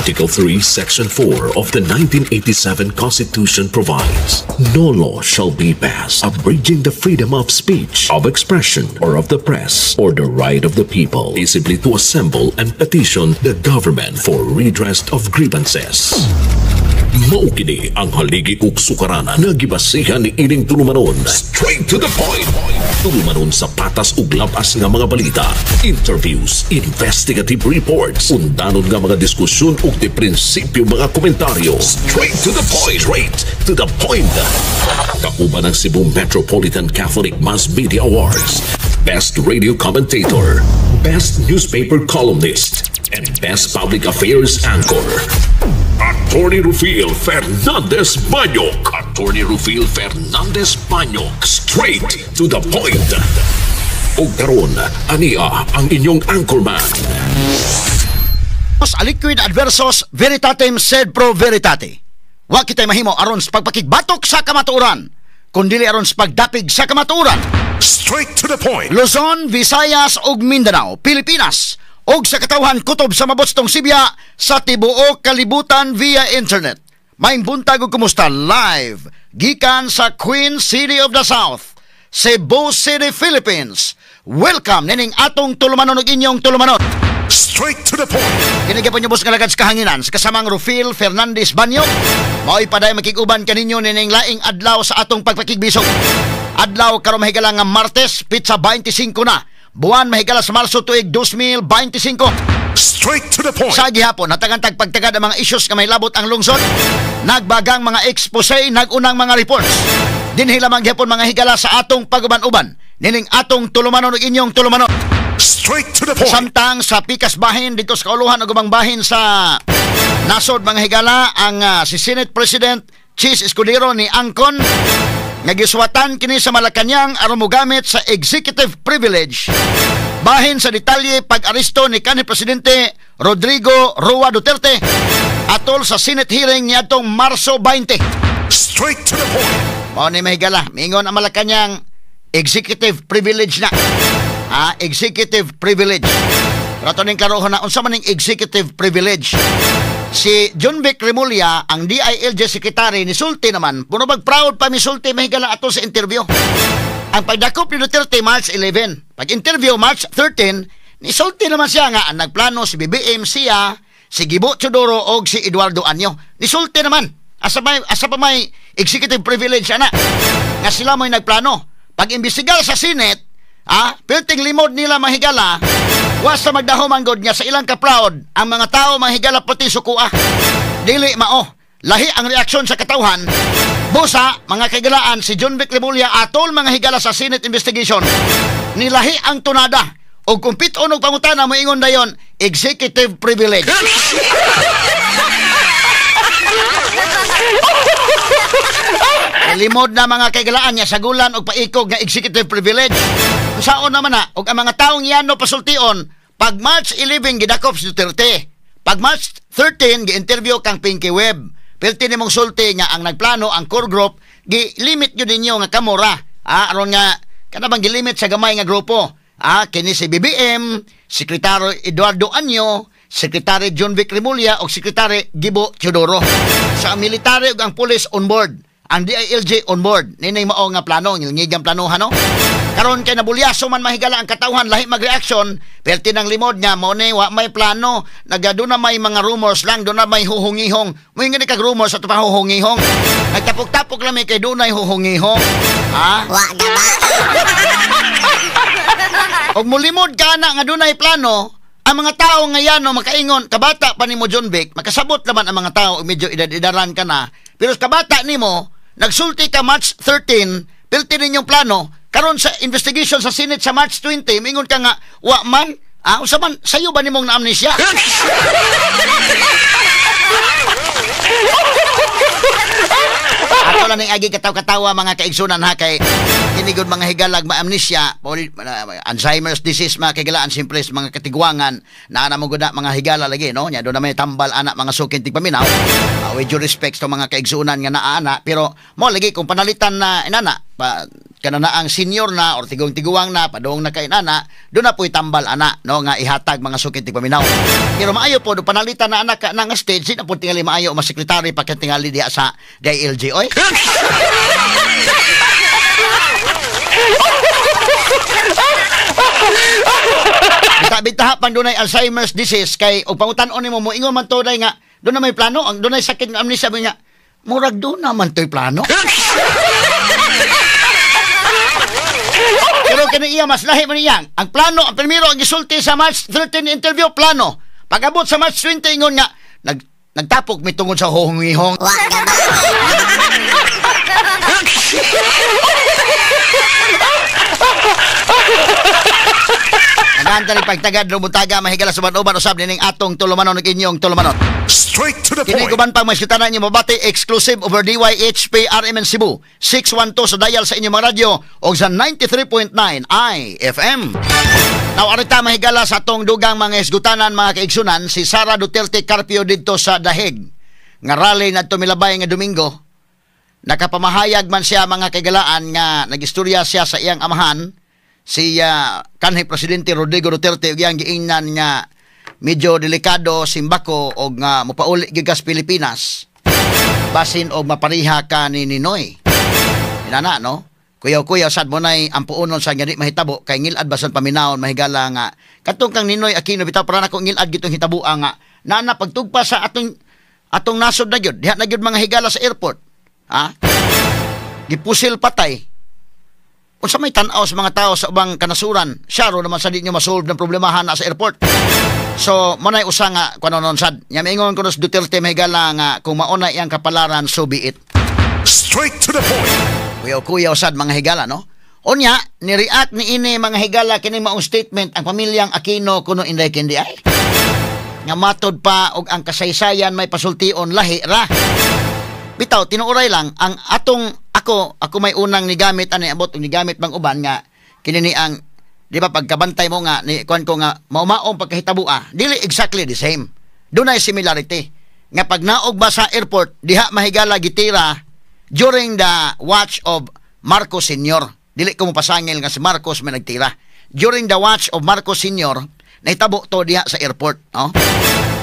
Article 3, Section 4 of the 1987 Constitution provides, no law shall be passed abridging the freedom of speech, of expression, or of the press, or the right of the people peaceably to assemble and petition the government for redress of grievances. Mao kini ang haligi ug sukaranan nga gibasihan ni ining tulumanon. Straight to the point. Tulumanon sa patas ug labas nga mga balita, interviews, investigative reports, undanon nga mga diskusyon ug di prinsipyo mga komentaryo. Straight to the point. Straight to the point. Kauban ng Cebu Metropolitan Catholic Mass Media Awards, Best Radio Commentator, Best Newspaper Columnist, and Best Public Affairs Anchor. Attorney Rufil Fernandez Banyok. Attorney Rufil Fernandez Banyok. Straight to the point. O karon, ania ang inyong anchorman. Aliquid adversus veritatem sed pro veritate. Wa kitay mahimo aron sa pagpakigbatok sa kamatuoran, kundi aron sa pagdapig sa kamatuoran. Straight to the point. Luzon, Visayas ug Mindanao, Pilipinas, og sa katawhan kutob sa mabostong Sibya sa tibuok kalibutan via internet. Maayong buntag ug kumusta live gikan sa Queen City of the South, Cebu City, Philippines. Welcome nining atong tulumanon ug inyong tulumanon. Straight to the point. Kinigapon niyo bus nga lagad sa kahanginan sa kasamang Rufil Fernandez Banyok. Mao'y paday makiguban kaninyo nining laing adlaw sa atong pagpakigbisog. Adlaw karon mahigala nga Martes, pitsa 25 na. Buwan mahigala sa Marso tuig 2025. Straight to the point. Sa gihapon, natagantag pagtagad ang mga issues nga may labot ang lungsod. Nagbagang mga expose, nagunang mga reports. Dinhi lamang gihapon mga higala sa atong pag-uban-uban. Nining atong tulumanon ug inyong tulumanon. Straight to the point. Samtang sa pikas bahin dito sa kauluhan ug ubang bahin sa nasod mga higala ang si Senate President Chis Escudero ni Angkon nagiswatan kini sa Malacañang aron mogamit sa executive privilege bahin sa detalye pag-aresto ni kanhi Presidente Rodrigo Roa Duterte atol sa Senate hearing niadtong Marso 20. Straight to the point. Mao ni mahigala mingon ang Malacañang executive privilege na. Executive privilege. Rato ning karohon na unsa man ning executive privilege. Si John Vic Remulla, ang DILG Secretary, nisulti naman, puno proud pa misulti, mahigala ato sa interview. Ang pagdakop ni Duterte, March 11. Pag-interview, March 13, nisulti naman siya nga, ang nagplano si BBM siya, si Gibo Teodoro, o si Eduardo Anyo. Nisulti naman. Asa pa may executive privilege, ana. Nga sila mo'y nagplano. Pag-imbestigal sa Senate, pilting limod nila mahigala, wasa magdaho manggod nga sa ilang ka-proud ang mga tao mahigala puti sukua. Dili mao. Lahi ang reaksyon sa katawhan. Busa, mga kaigalaan, si John Vic Remulla atol mga higala sa Senate investigation. Nilahi ang tunada. O kung piton og pangutana mo ingon dayon, executive privilege. Limod na mga kaigalaan niya sagulan og paikog nga executive privilege. Saon naman na, og ang mga taong yano pasultion, pag March 11 gidakop si Duterte, pag March 13 gi-interview kang Pinky Webb, pilti nimong sulti nga ang nagplano ang core group, gi-limit yun ninyo nga kamura, aron nga, kanabang gi-limit sa gamay nga grupo, kini si BBM, Sekretary Eduardo Anyo, Sekretary John Vic Remulla, o Sekretary Gibo Teodoro. Sa military ug ang police on board, ang DILG on board. Ninay mao nga plano, ngigang planohan, no? Karon kay nabulyaso man mahigala ang katawhan, lahi mag-reaction, perti ng limod nga mo ni wa may plano, nagado na may mga rumors lang, do na may huhungihong. Mo ngini kag rumors at pahuhungihong. Nagtapok-tapok lang may kay do na huhungihong. Wa gaba. Og mulimod ka na nga do na plano, ang mga tao ngayon makaingon, kabata pa nimo John Vic, makasabot naman ang mga tao, medyo edad-edaran ka na. Pero kabata nimo, nagsulti ka March 13, pilti ninyong plano, karon sa investigation sa Senate sa March 20, mingon ka nga, wa man, usa man, sayo ba nimong na-amnesia? Ato lang ng agi katawa-katawa mga kaigsunan ha, kay kinigod mga higalag ma-amnesia, Alzheimer's disease mga kaigalaan, simple mga katigwangan na mo gud mga higala lagi, no? Nya do na may tambal anak mga sukin tigpaminaw. With due respect to mga kaigsunan nga naa, pero mo lagi kung panalitan na inana kanana ang senior na or tigong-tiguang na padong na kay nana do na po'y tambal ana no nga ihatag mga sukit tigpaminaw. Pero maayo po do panalitan na anak na nga stage na po tingali maayo mas sekretary pa tingali diha sa DILG oy. Bita-bita pang dunay Alzheimer's disease kay og pangutan-on nimo mo ingon man to day nga do na may plano ang dunay sakit ng amnesia niya. Murag do naman to'y plano. Pero kini iya mas lahi man iyang. Ang plano, ang primero ang gisulti sa March 13 interview plano. Pag-abot sa March 20 ingon nga nagtapok mi tungod sa hohong-hihong. Wa gaba. Naganta ni pagtagad lumutaga mahigala sa manuban usab nining atong tulumanon ug inyong tulumanon. Straight to the Kini point. kuban pang maskitanan niyo mabati exclusive over DYHP RMN Cebu 612 sa dial sa inyong mga radyo o sa 93.9 IFM. Now arita mahigala sa atong dugang mga isgutanan mga kaigsunan si Sara Duterte Carpio didto sa Daheg. Nga rally nadto milabay nga Domingo. Nakapamahayag man siya mga kagalaan nga nagistorya siya sa iyang amahan si kanhi Presidente Rodrigo Duterte ug iyang giingnan nga medyo delikado simbako og nga mopauli gigas Pilipinas basin og mapariha ka ni Ninoy inana no kuyaw-kuyaw sad mo nay ampuonon sa ngadi mahitabo kay ngilad basan paminawon mahigala nga katong kang Ninoy Aquino bitaw para nako ngilad gitong hitabua nga nana pagtugpa sa atong nasod na gyud diha na gyud mga higala sa airport ha gipusil patay. Unsa may tan-aw sa mga tao sa ubang kanasuran, syaro naman sa di nyo masolve ng problemahan na sa airport. So, manay usa nga kunonon sad. Nya mingon ko si Duterte mahigala nga kung mauna iyang kapalaran, so be it. Straight to the point. Kuyaw-kuyaw sad mga higala, no? Unya, ni-react ni ini mga higala kini maong statement ang pamilyang Aquino kuno inday kindi ay. Nga matod pa og ang kasaysayan may pasultion lahi ra. Bitaw, tinuuray lang ang atong ako may unang nigamit ani abot ug nigamit bang uban nga kini ni ang di ba pagkabantay mo nga ni kuan ko nga maumaong pagkahitabua dili exactly the same dunay similarity nga pag naog ba sa airport diha mahigala gitira during the watch of Marcos Sr. Dili ko mo pasangil nga si Marcos may nagtira during the watch of Marcos Sr. nahitabo to diha sa airport no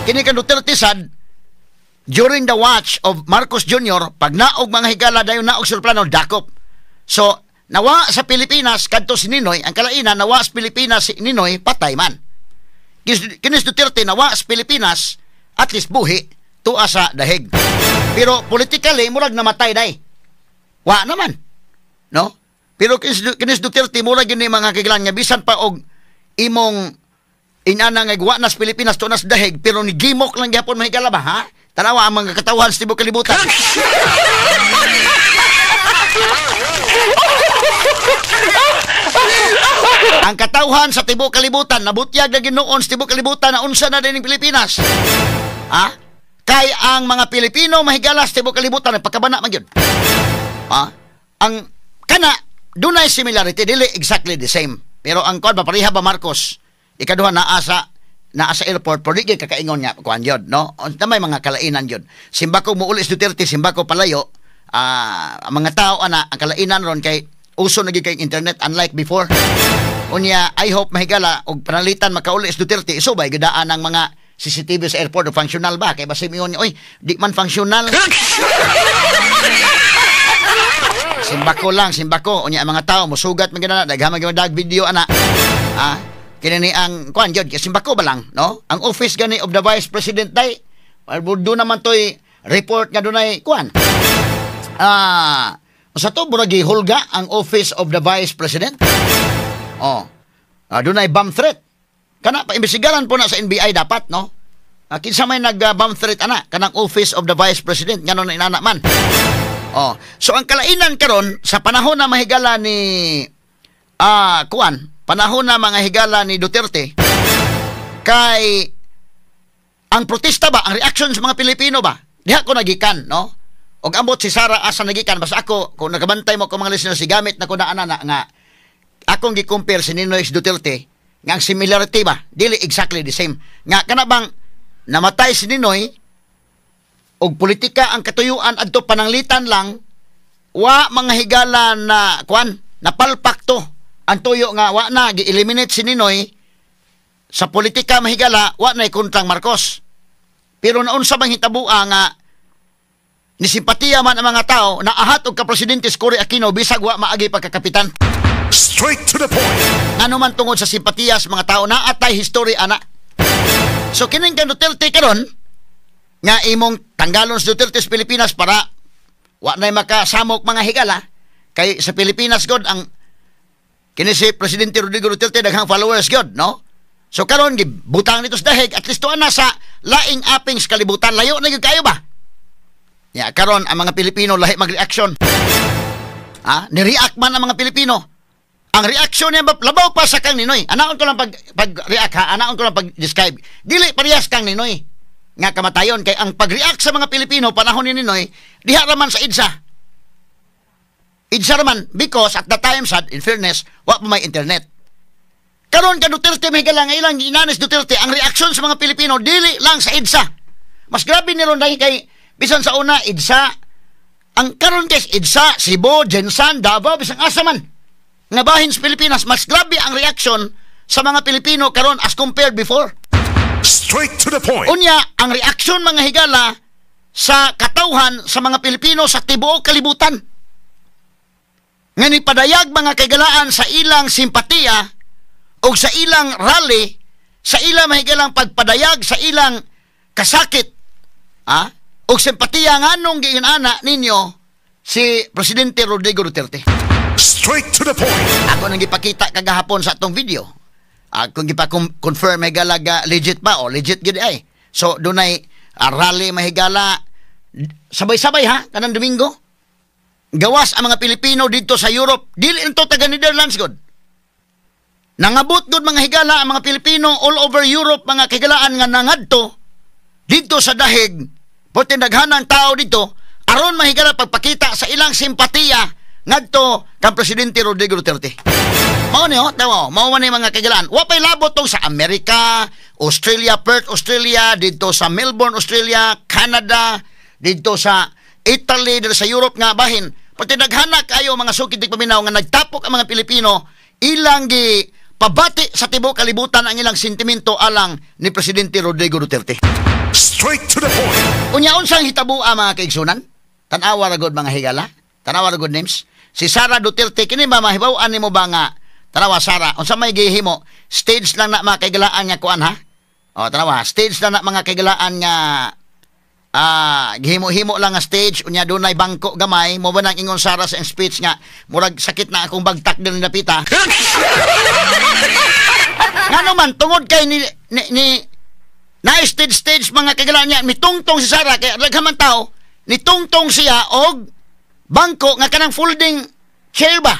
kini kan Duterte sad during the watch of Marcos Jr., pag naog mga higala dayon naog sa plano dakop. So, nawa sa Pilipinas kadto si Ninoy, ang kalainan nawa sa Pilipinas si Ninoy patay man. Kinis Duterte nawa sa Pilipinas at least buhi tuwa sa Daheg. Pero politically murag namatay day. Wa naman. No? Pero kinis Duterte murag gini mga kailan nga bisan pa og imong inana nga wa nas Pilipinas to nas Daheg pero ni gimok lang gyapon mahigala ba ha? Tanawa ang mga katawhan sa tibok kalibutan. Ang katawhan sa tibok kalibutan nabutyag na Ginoon sa tibok kalibutan na unsa na din ng Pilipinas. Ha? Kay ang mga Pilipino mahigala sa tibok kalibutan pagkabana man gyud. Ha? Ang kana dunay similarity dili exactly the same. Pero ang kon pareha ba Marcos? Ikaduha naa sa airport pero di kakaingon nga kuan yun no may mga kalainan yun simbako muulis Duterte simbako palayo ang mga tao ana ang kalainan ron kay uso naging kay internet unlike before unya I hope mahigala og panalitan makaulis Duterte isubay gidaan ang mga CCTV sa airport o functional ba kay basi mingon oy di man functional simbako unya ang mga tao mosugat man gina daghan dag video ana kini ni ang kuan gyud simbako ba lang no ang office gani of the Vice President day do naman toy report nga dunay kuan sa to murag gihulga ang office of the Vice President dunay bomb threat kana pa imbestigaran po na sa NBI dapat no kinsa may nag bomb threat ana kanang office of the Vice President nganon na inana man so ang kalainan karon sa panahon na mahigala ni panahon na mga higala ni Duterte kay ang protesta ba ang reaction sa mga Pilipino ba diha ko nagikan no og ambot si Sara asa nagikan basta ako kung nagabantay mo ko mga listeners si gamit na ko na ana nga akong gi-compare si Ninoy Duterte nga ang similarity ba dili exactly the same nga kana bang namatay si Ninoy og politika ang katuyuan adto pananglitan lang wa mga higala na kuan napalpak to. Ang tuyo nga wa na gi-eliminate si Ninoy sa politika mahigala, wa na kontrang Marcos. Pero naun sa bang hitabua nga ni simpatiya man ang mga tao na ahat og ka-presidente Cory Aquino bisag wa maagi pagkakapitan. Straight to the point. Ano man tungod sa simpatiya sa mga tao na atay history ana. So kining kang Duterte karon nga imong tanggalon sa Duterte sa Pilipinas para wa na makasamok mga higala kay sa Pilipinas god ang kini si Presidente Rodrigo Duterte daghang followers god, no? So karon gibutang nito sa dahig at least tuan na sa laing aping sa kalibutan, layo na gyud kayo ba? Ya, karon ang mga Pilipino lahi mag-reaction. Ni-react man ang mga Pilipino. Ang reaction niya labaw pa sa kang Ninoy. Anaon ko lang pag-react ha, anaon ko lang pag-describe. Dili parehas kang Ninoy nga kamatayon kay ang pag-react sa mga Pilipino panahon ni Ninoy diha raman sa EDSA. EDSA raman because at the time sad in fairness wa pa may internet. Karon ka Duterte may galang ilang inanis Duterte ang reaction sa mga Pilipino dili lang sa EDSA. Mas grabe ni ron dahil kay bisan sa una EDSA ang karon kes EDSA, Cebu, Jensan, Davao bisan asa man nga bahin sa Pilipinas, mas grabe ang reaction sa mga Pilipino karon as compared before. Straight to the point. Unya, ang reaksyon mga higala sa katawhan sa mga Pilipino sa tibuok kalibutan. Nga nipadayag mga kagalaan sa ilang simpatiya o sa ilang rally, sa ilang mahigalang pagpadayag sa ilang kasakit, o simpatiya nga nung giinana ninyo si Presidente Rodrigo Duterte. Straight to the point. Ako nang ipakita kagahapon sa atong video. Kung ipa-confirm mahigala legit ba o legit gid ay. So dunay rally mahigala sabay-sabay ha kanang Domingo. Gawas ang mga Pilipino dito sa Europe, dili ito taga Netherlands god. Nangabot gud mga higala ang mga Pilipino all over Europe mga kahigalaan nga nangadto dito sa dahig. Porte daghanang tao dito aron mahigala pagpakita sa ilang simpatiya ngadto kang Presidente Rodrigo Duterte. Mao ni tawo, mao man mga kagalaan. Wa pay labot tong sa Amerika, Australia, Perth, Australia, dito sa Melbourne, Australia, Canada, dito sa Italy, dito sa Europe nga bahin. Pati daghana kayo mga sukid paminaw nga nagtapok ang mga Pilipino ilang gi pabati sa tibuok kalibutan ang ilang sentimento alang ni Presidente Rodrigo Duterte. Straight to the point. Unya unsang hitabua mga kaigsunan? Tan-awa ra gud mga higala. Tan-awa ra gud names. Si Sara Duterte kini ba mahibaw-an nimo ba nga tanawa Sara unsa may gihimo stage lang na mga kaigalaan nga kuan ha tanawa stage lang na mga kaigalaan nga gihimo-himo lang nga stage unya dunay bangko gamay mo ba nang ingon Sara sa speech nga murag sakit na akong bagtak din napita ngano man tungod kay ni na stage mga kaigalaan niya mitungtong si Sara kay daghan man tao nitungtong siya og bangko nga kanang folding chair ba?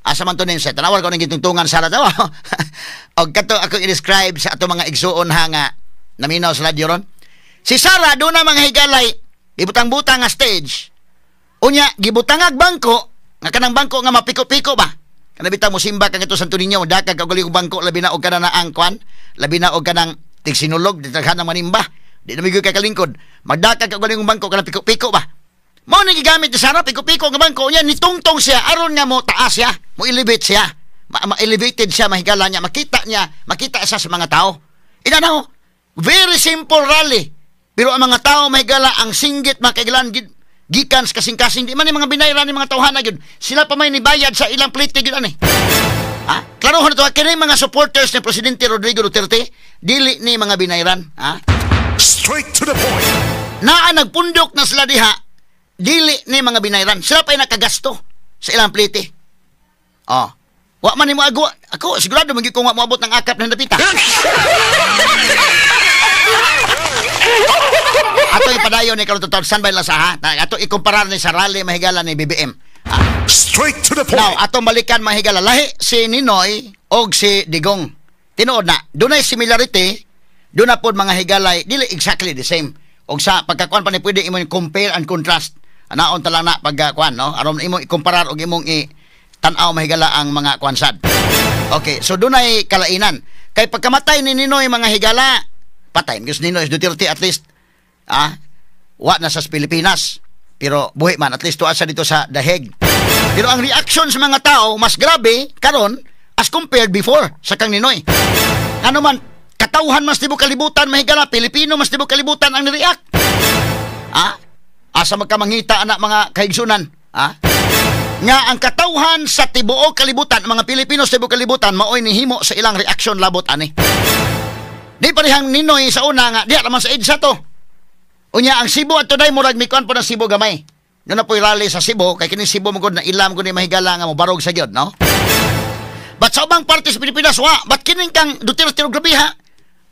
Asa man to nin sa tanawal ko nang gitungtungan Sara tawo. Og kato ako i-describe sa ato mga igsuon ha nga naminaw sa radyo ron. Si Sara do na mga higalay gibutang-butang nga stage. Unya gibutangag bangko nga kanang bangko nga mapiko-piko ba? Kana bitang mo simba kang ito Santo Niño dakag og gali bangko labi na og kana na angkwan, labi na og kanang tigsinulog ditaghan ng manimba. Di na migoy kay kalingkod. Magdakag og gali bangko kana piko-piko ba? Mao nang gigamit ni Sara piko-piko nga bangko niya nitungtong siya aron nga mo taas siya, mo elevate siya. Ma-elevated siya mahigala niya, makita siya sa mga tao. Inanaw, very simple rally. Pero ang mga tao mahigala ang singgit makaigalan gikan sa kasing-kasing di man ni mga binayran ni mga tawhana gyud. Sila pa may nibayad sa ilang plate gyud ani. Klaro ho to kini mga supporters ni Presidente Rodrigo Duterte, dili ni mga binayran, Straight to the point. Naa nagpundok na sila diha. Dili ni mga binayran. Sila pa'y nakagasto sa ilang plite. Wa man ni mo agwa. Ako, sigurado magi ko nga moabot ng akap ng napita. Ato ipadayon ni karon tutod standby lang sa ha. Ato ikumparar ni sa rally mahigala ni BBM. Straight to the point. Now, ato balikan mahigala lahi si Ninoy og si Digong. Tinuod na, dunay similarity, doon na po mga higalay, dili exactly the same. Og sa pagkakuan pa ni pwede imong compare and contrast. Anaon ta lang na pagkuan no aron imong ikumparar og imong tan-aw mahigala ang mga kuansad. Okay, so dunay kalainan kay pagkamatay ni Ninoy mga higala patay because Ninoy Duterte at least wa na sa Pilipinas pero buhi man at least tuwa sa dito sa dahig Pero ang reaction sa mga tao mas grabe karon as compared before sa kang Ninoy. Ano man, katauhan mas tibo kalibutan mahigala, Pilipino mas tibo kalibutan ang nireact. Asa magkamangita anak mga kaigsunan. Nga ang katauhan sa tibuok kalibutan, mga Pilipino sa tibuok kalibutan, maoy nihimo sa ilang reaction labot ani. Di parehang Ninoy sa una nga, di naman sa EDSA to. Unya, ang Cebu at today, murag mikon po ng Cebu gamay. Yun na po'y rally sa Cebu, kay kini Cebu magod na ilam ko ni mahigala nga mo barog sa gyud, no? But sa ubang parte sa Pilipinas, ba't kining kang Duterte o grabe ha?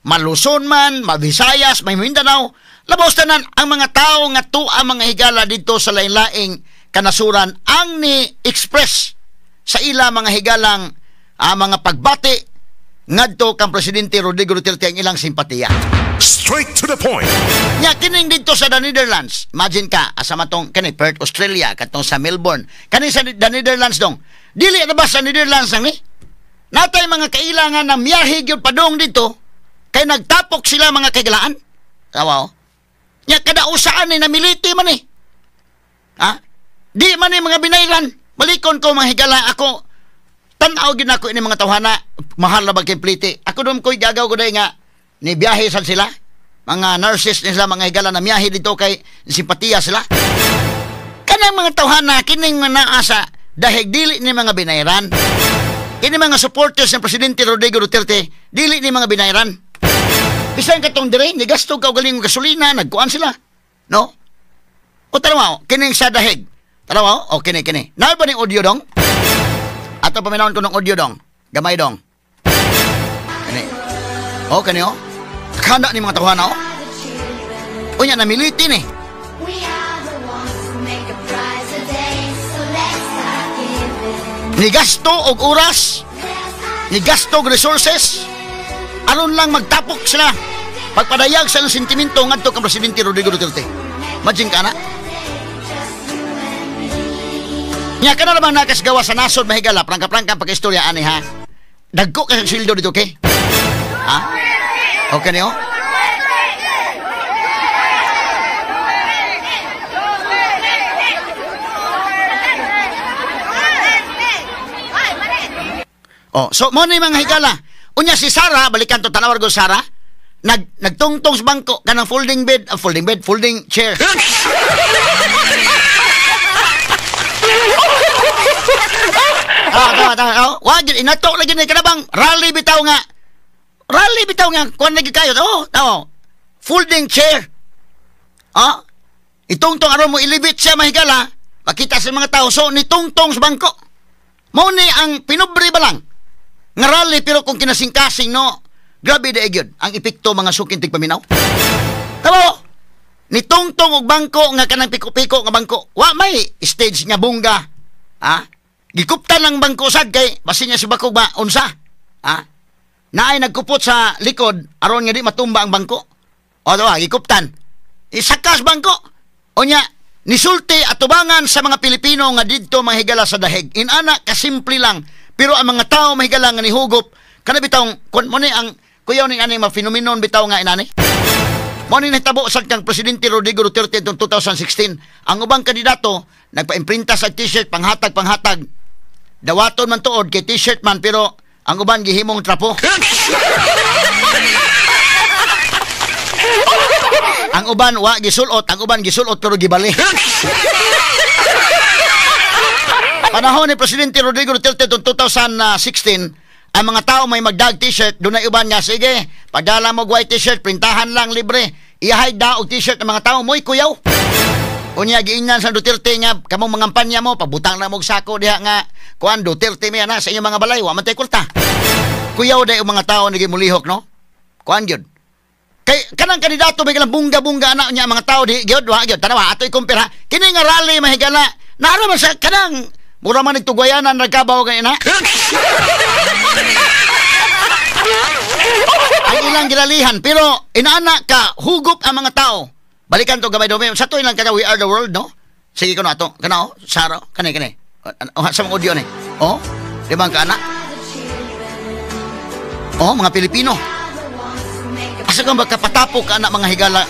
Maluson man, Visayas, may Mindanao, labaw tanan ang mga tao nga ang mga higala dito sa lain-laing kanasuran ang ni-express sa ila mga higalang mga pagbati ngadto kang Presidente Rodrigo Duterte ang ilang simpatiya. Straight to the point. Nya kining dito sa the Netherlands. Imagine ka, asa matong kani Perth, Australia, katong sa Melbourne. Kani sa the Netherlands dong. Dili na ba sa Netherlands ang ni? Natay mga kailangan na miyahe gyud padong dito kay nagtapok sila mga kaigalaan. Tawa. Nya kada usaan ni namiliti man ni. Di man ni mga binayran. Balikon ko mga higala ako. Tan-aw gyud nako ini mga tawhana, mahal na ba kay pliti. Ako dum koy gagaw ko day nga ni biyahe sad sila. Mga nurses nila mga higala na miyahe dito kay simpatiya sila. Kanang mga tawhana kining naasa dahil dili ni mga binayran. Kini mga supporters ng Presidente Rodrigo Duterte, dili ni mga binayran. Bisan katong dire, ni gasto ka galing gasolina, nagkuan sila. No? O tanaw, kining sa dahig. Tanaw, o kini. Naay ba ning audio dong? Ato paminawon ko ng audio dong. Gamay dong. Kani. O kani o. Kanda ni mga tawhana o. Unya namiliti ni. Ni gasto og oras, ni gasto og resources, aron lang magtapok sila pagpadayag sa ng sentimento ngadto kang Presidente Rodrigo Duterte. Imagine ka na. Nya kana naman nakasgawa sa nasod mahigala prangka-prangka pagkaistorya ani ha. Dagko ka sa sildo dito okay? Okay niyo? So mo ni mga higala. Unya si Sara, balikan to tanawar ko Sara. Nagtungtong sa bangko kanang folding chair. Wag inato lagi ni kanabang rally bitaw nga. Kuan lagi kayo. Folding chair. Itungtong aron mo ilibit siya mahigala. Makita sa mga tao so nitungtong sa bangko. Mo ni ang pinubre ba lang. Nga rally pero kung kinasing-kasing no, grabe da gyud ang epekto mga sukin tigpaminaw. Tama. Nitungtong og bangko nga kanang piko-piko nga bangko. Wa may stage nga bungga. Gikuptan lang bangko sad kay basin niya si bakog ba unsa. Naay nagkupot sa likod aron nga di matumba ang bangko. O daw gikuptan. Isakas bangko. Onya nisulti at tubangan sa mga Pilipino nga didto mahigala sa dahig. Inana kasimple lang. Pero ang mga tao mahigala nga nihugop kana bitawng kun mo ni ang kuyaw ning ani mga phenomenon bitaw nga inani. Mo ni nahitabo sa kang Presidente Rodrigo Duterte tong 2016. Ang ubang kandidato nagpa-imprinta sa t-shirt panghatag. Dawaton man tuod kay t-shirt man pero ang uban gihimong trapo. Ang uban wa gisulot, ang uban gisulot pero gibali. Panahon ni Presidente Rodrigo Duterte noong 2016, ang mga tao may magdag t-shirt, doon na iban nga, sige, padala mo white t-shirt, printahan lang, libre. Iyahay da og t-shirt ng mga tao, mo'y kuyaw. Unya, giingnan sa Duterte nga, kamong mga kampanya mo, pabutang na mong sako diha nga, kuan Duterte may na sa inyong mga balay, wa man tay kulta. Kuyaw da yung mga tao nagimulihok, no? Kuan yun. Kay kanang kandidato may galang bungga-bungga anak niya mga tao di gyud wa gyud tanawa atoy kumpira kini nga rally mahigala naaro man sa kanang mura man nagtugwayanan nagkabaw kay na. Ang ilang gilalihan pero inaana ka hugop ang mga tao. Balikan to gamay dumi sa to ilang kada we are the world no. Sige ko na to kana Saro kani sa mga audio ni. Di ba ka anak? Mga Pilipino. Asa kang magkapatapok ka anak mga higala?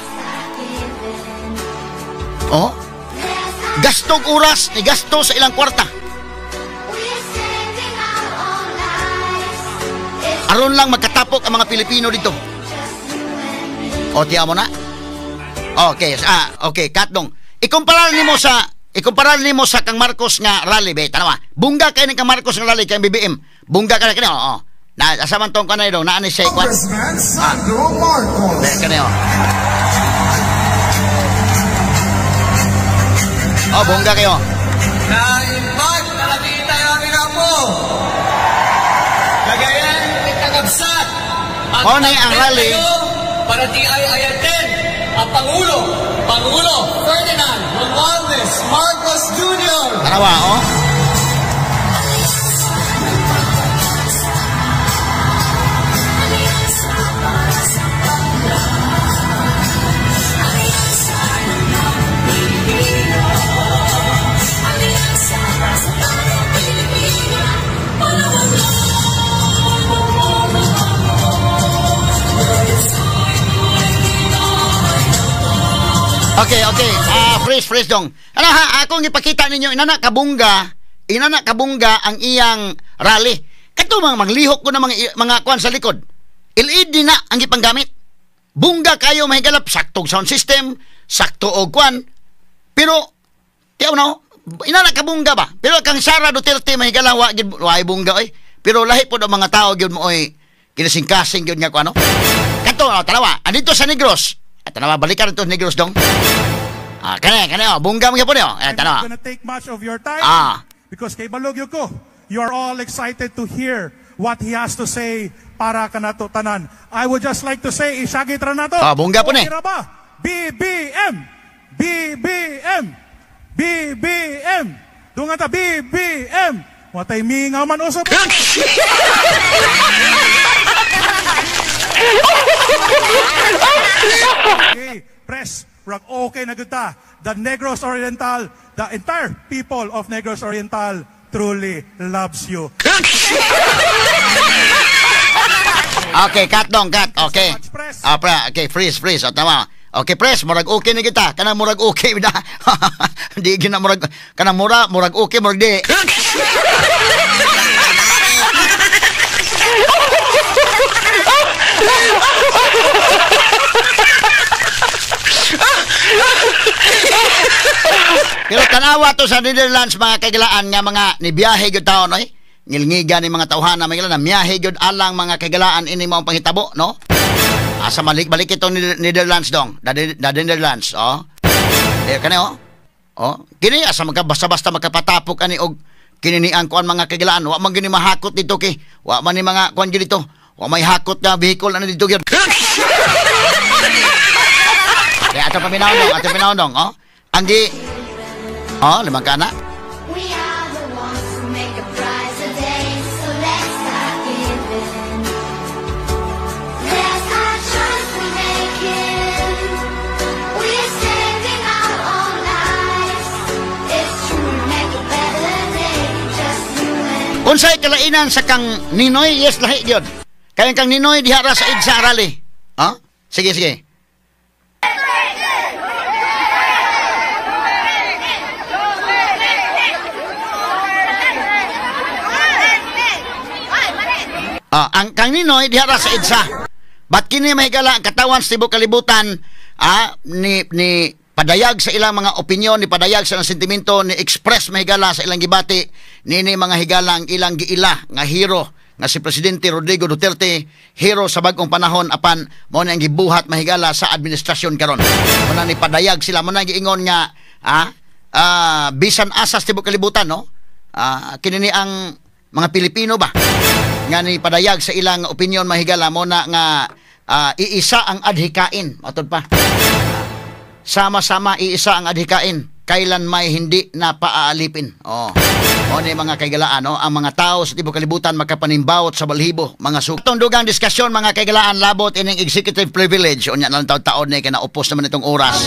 Gastong oras ni gasto sa ilang kwarta. aron lang magkatapok ang mga Pilipino dito. O tiya mo na. Okay, okay, Katdong. Ikumparar nimo sa kang Marcos nga rally be. Tanawa. Bungga kay ni kang Marcos nga rally kay BBM. Bungga ka na kini. Oo. Na asaman tong kanay do, naani siya kwan. Kani oh. Oh, bungga kayo. Na-impact na nakita yung aming po. Kagayan, itagabsat. Oh, na ang rally. Para di ay ayatin ang Pangulo Ferdinand Romualdez Marcos Jr. Tanawa, oh. Okay. Freeze dong. Ano ha, akong ipakita ninyo, inana kabungga ang iyang rally. Kato manglihok ko ng mga kwan sa likod. LED na ang ipanggamit. Bungga kayo mahigalap, saktong sound system, sakto og kwan. Pero, tiyaw na, inana kabungga ba? Pero kang Sara Duterte mahigala, wa bungga, oy. Pero lahi po ng mga tao, yun mo, oy, kinasing-kasing yun nga ko, ano? Kato, talawa, andito sa Negros. At tanawa, balikan ito Negros dong. Kanya, bungga mga po niyo. I'm not gonna take much of your time because kay Balogyo ko, you are all excited to hear what he has to say para kanato tanan. I would just like to say, isagit ra nato. Bungga po ni. BBM. Dungan ta, BBM. Watay mingaw man usap. Okay, press. Okay na kita. The Negros Oriental, the entire people of Negros Oriental truly loves you. Okay, cut. Okay. Okay, freeze. O, tama. Okay, press, murag okay na kita. Kanang murag okay na. Di gina murag kanang murag okay, murag di. Pero tanawa to sa Netherlands mga kagalaan nga mga nibiyahe gyud taon no. Ngilngiga ni mga tawhana mga na miyahe gyud alang mga kagalaan ini mao panghitabo no. Asa balik itong Netherlands dong. Da Netherlands oh. Kani oh. Oh, kini asa basta-basta makapatapok ani og kini ni ang kuan mga kagalaan wa man gini mahakot dito kay wa man ni mga kuan gyud dito. Wa may hakot na vehicle ano dito gyud. Kaya ato paminaw dong oh. Andi limang ka na. We are the ones who make a prize a day, so let's start giving. There's our choice we're making. We're saving our own lives. It's true, we make a better day, just you and Unsay kalainan sa kang Ninoy? Yes, lahi gyud. Kaya kang Ninoy dihara sa EDSA rally. Sige. Ang kang Ninoy dihara sa EDSA. Ba't kini mahigala ang katawan sa tibok kalibutan ni padayag sa ilang mga opinyon, ni padayag sa ilang sentimento, ni express mahigala sa ilang gibati, nini mga higala ang ilang giila nga hero nga si Presidente Rodrigo Duterte, hero sa bagong panahon apan mo na ang gibuhat mahigala sa administrasyon karon. Mo na ni padayag sila, mo na giingon nga bisan asas tibok kalibutan no. Kini ni ang mga Pilipino ba nga ni padayag sa ilang opinyon mahigala mo na nga iisa ang adhikain matod pa sama-sama iisa ang adhikain kailan may hindi na paaalipin ni mga kaigalaan ang mga tao sa tibok kalibutan makapanimbaot sa balhibo mga sugtong dugang diskusyon mga kaigalaan labot ining executive privilege unya lang taon ni kana upos naman itong oras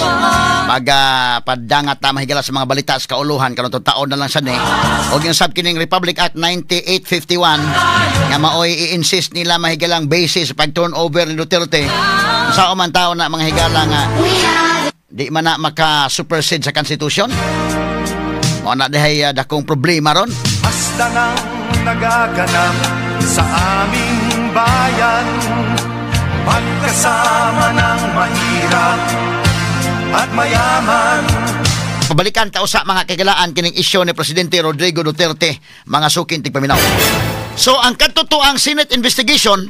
paddangat ta mahigala sa mga balita sa kauluhan karon taon na lang sad ni og yung kining Republic Act 9851 nga maoy i-insist nila mahigalang basis sa pag-turnover ni Duterte sa man tao na mga higala nga di man na maka-supersede sa konstitusyon. Mo na dihay dakong problema ron. Hasta nang nagaganap sa aming bayan, magkasama ng mahirap at mayaman. Pabalikan ta usa mga kagalaan kining isyu ni Presidente Rodrigo Duterte, mga suking tigpaminaw. So ang katutuang Senate investigation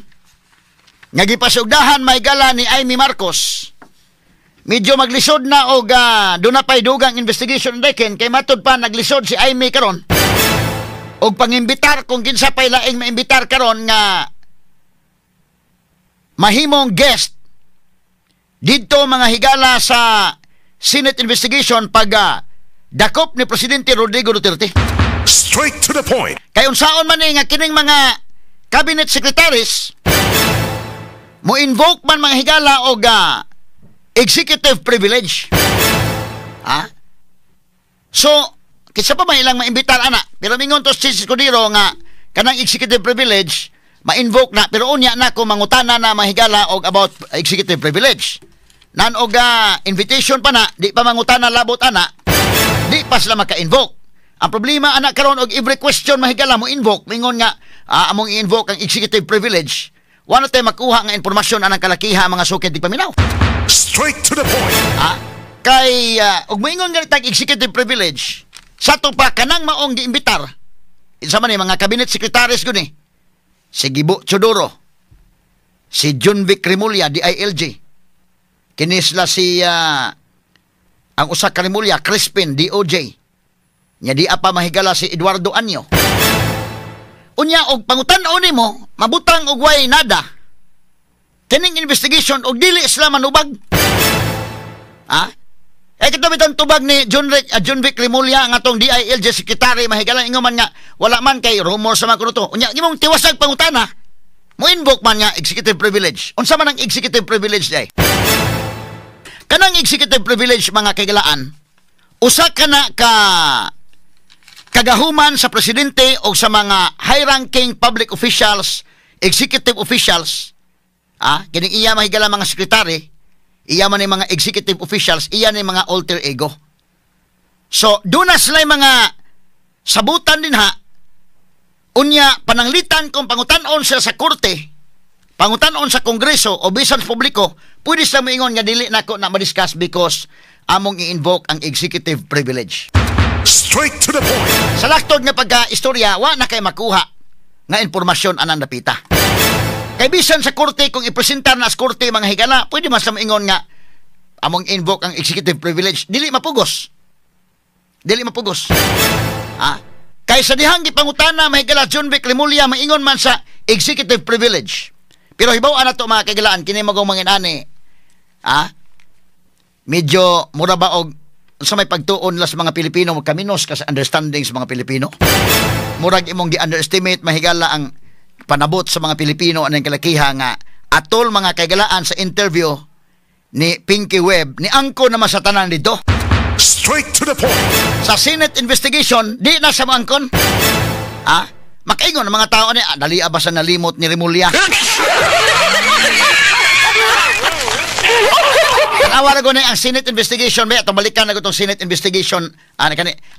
nga gipasugdahan mahigala ni Amy Marcos, medyo maglisod na og doon na pa'y dugang investigation reckon kay matod pa naglisod si Amy karon og pangimbitar kung kinsa pa'y laing maimbitar karon nga mahimong guest dito mga higala sa Senate investigation pag dakop ni Presidente Rodrigo Duterte. Straight to the point. Kay unsaon man nga kining mga cabinet secretaries mo invoke man mga higala og executive privilege. So, kisa pa man ilang maimbitar ana, pero mingon to si Escudero nga kanang executive privilege ma-invoke na, pero unya na ko mangutana na mahigala og about executive privilege. Nan og invitation pa na, di pa mangutana labot ana, di pa sila maka-invoke. Ang problema ana karon og every question mahigala mo invoke, mingon nga among i-invoke ang executive privilege. Wala tayo makuha nga impormasyon anang kalakiha mga sukid di paminaw. Straight to the point. Kay og moingon nga tag executive privilege, sa to pa kanang maong giimbitar. Isa man ni mga cabinet secretaries guni. Si Gibo Chodoro, si John Vic Rimulya, DILG, kinisla si ang usa ka Rimulya, Crispin, DOJ, nya di apa mahigala si Eduardo Anyo. Unya og pangutan-on nimo mabutang og way nada kining investigation og dili sila manubag. Katabitan tubag ni John Vic Rimulya nga tong DILG secretary mahigala ingon man nga wala man kay rumor sa mga kuno to. Unya imong tiwasag pangutana mo invoke man nga executive privilege. Unsa man ang executive privilege day? Kanang executive privilege mga kagalaan, usa kana ka kagahuman sa presidente o sa mga high-ranking public officials, executive officials, kining iya mahigala mga sekretary, iya man yung mga executive officials, iya ni mga alter ego. So, doon na sila mga sabutan din ha, unya pananglitan kung pangutan-on sila sa korte, pangutan-on sa kongreso o bisan publiko, pwede sila moingon nga dili na ko na madiscuss because among i-invoke ang executive privilege. Straight to the point. Sa laktod nga pagka-istorya, wa na kay makuha nga impormasyon anang napita. Kay bisan sa korte, kung ipresentar na sa korte mga higala, pwede mas maingon nga among invoke ang executive privilege. Dili mapugos. Dili mapugos. Kay sa dihang gipangutana mahigala John Vic Rimulya maingon man sa executive privilege. Pero hibaw na to mga kagalaan, kini magong manginani. Medyo mura ba og sa may pagtuon la sa mga Pilipino magkaminos ka sa understanding sa mga Pilipino. Murag imong gi-underestimate mahigala ang panabot sa mga Pilipino anang kalakiha nga atol mga kagalaan sa interview ni Pinky Webb ni angko naman sa tanan dito. Straight to the point. Sa Senate investigation, di na sa angkon. Makaingon ang mga tao ni dali ba sa nalimot ni Rimulya. Awara ko na ang Senate investigation ba atong balikan na ko tong Senate investigation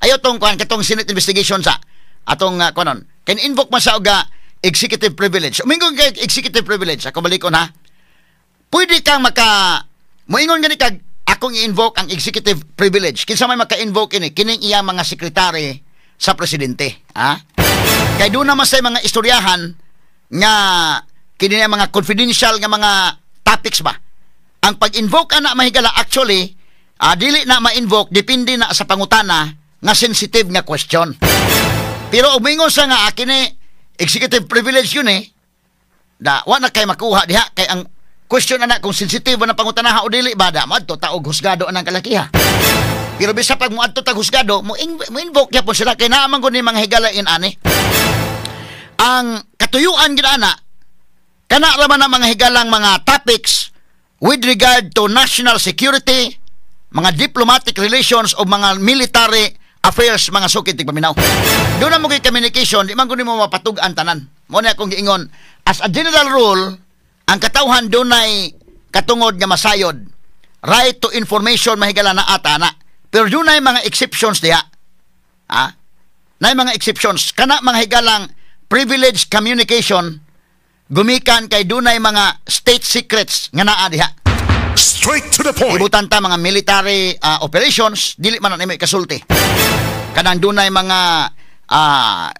ayo tong kuan katong Senate investigation sa atong kuanon can invoke man sa uga executive privilege. Umingon kay executive privilege ako balikon ha. Pwede kang moingon gani kag akong i-invoke ang executive privilege. Kinsa may maka-invoke kining iya mga sekretary sa presidente, Kay doon naman sa mga istoryahan nga kini mga confidential nga mga topics ba. Ang pag-invoke ana mahigala actually dili na ma-invoke depende na sa pangutana nga sensitive nga question. Pero umingon sa nga kini executive privilege yun wa na kay makuha diha kay ang question ana kung sensitive na pangutana o dili ba da madto taog husgado anang kalakiha. Pero bisa pag muadto tag husgado mo invoke gyapon sila kay naaman ko ni mga higala ani. Ang katuyuan gid ana kana ra man ang mga higalang mga topics with regard to national security, mga diplomatic relations o mga military affairs mga sukid tigpaminaw. Doon na mo kay communication, di man kunin mo mapatug-an tanan. Mo na akong giingon, as a general rule, ang katawhan doon ay katungod nga masayod. Right to information mahigala na ata na. Pero doon ay mga exceptions diha. Na mga exceptions. Kana mga higalang privileged communication gumikan kay dunay mga state secrets nga naa diha. Straight to the point. Ibutan ta mga military operations, dili man na nimo ikasulti. Kanang dunay mga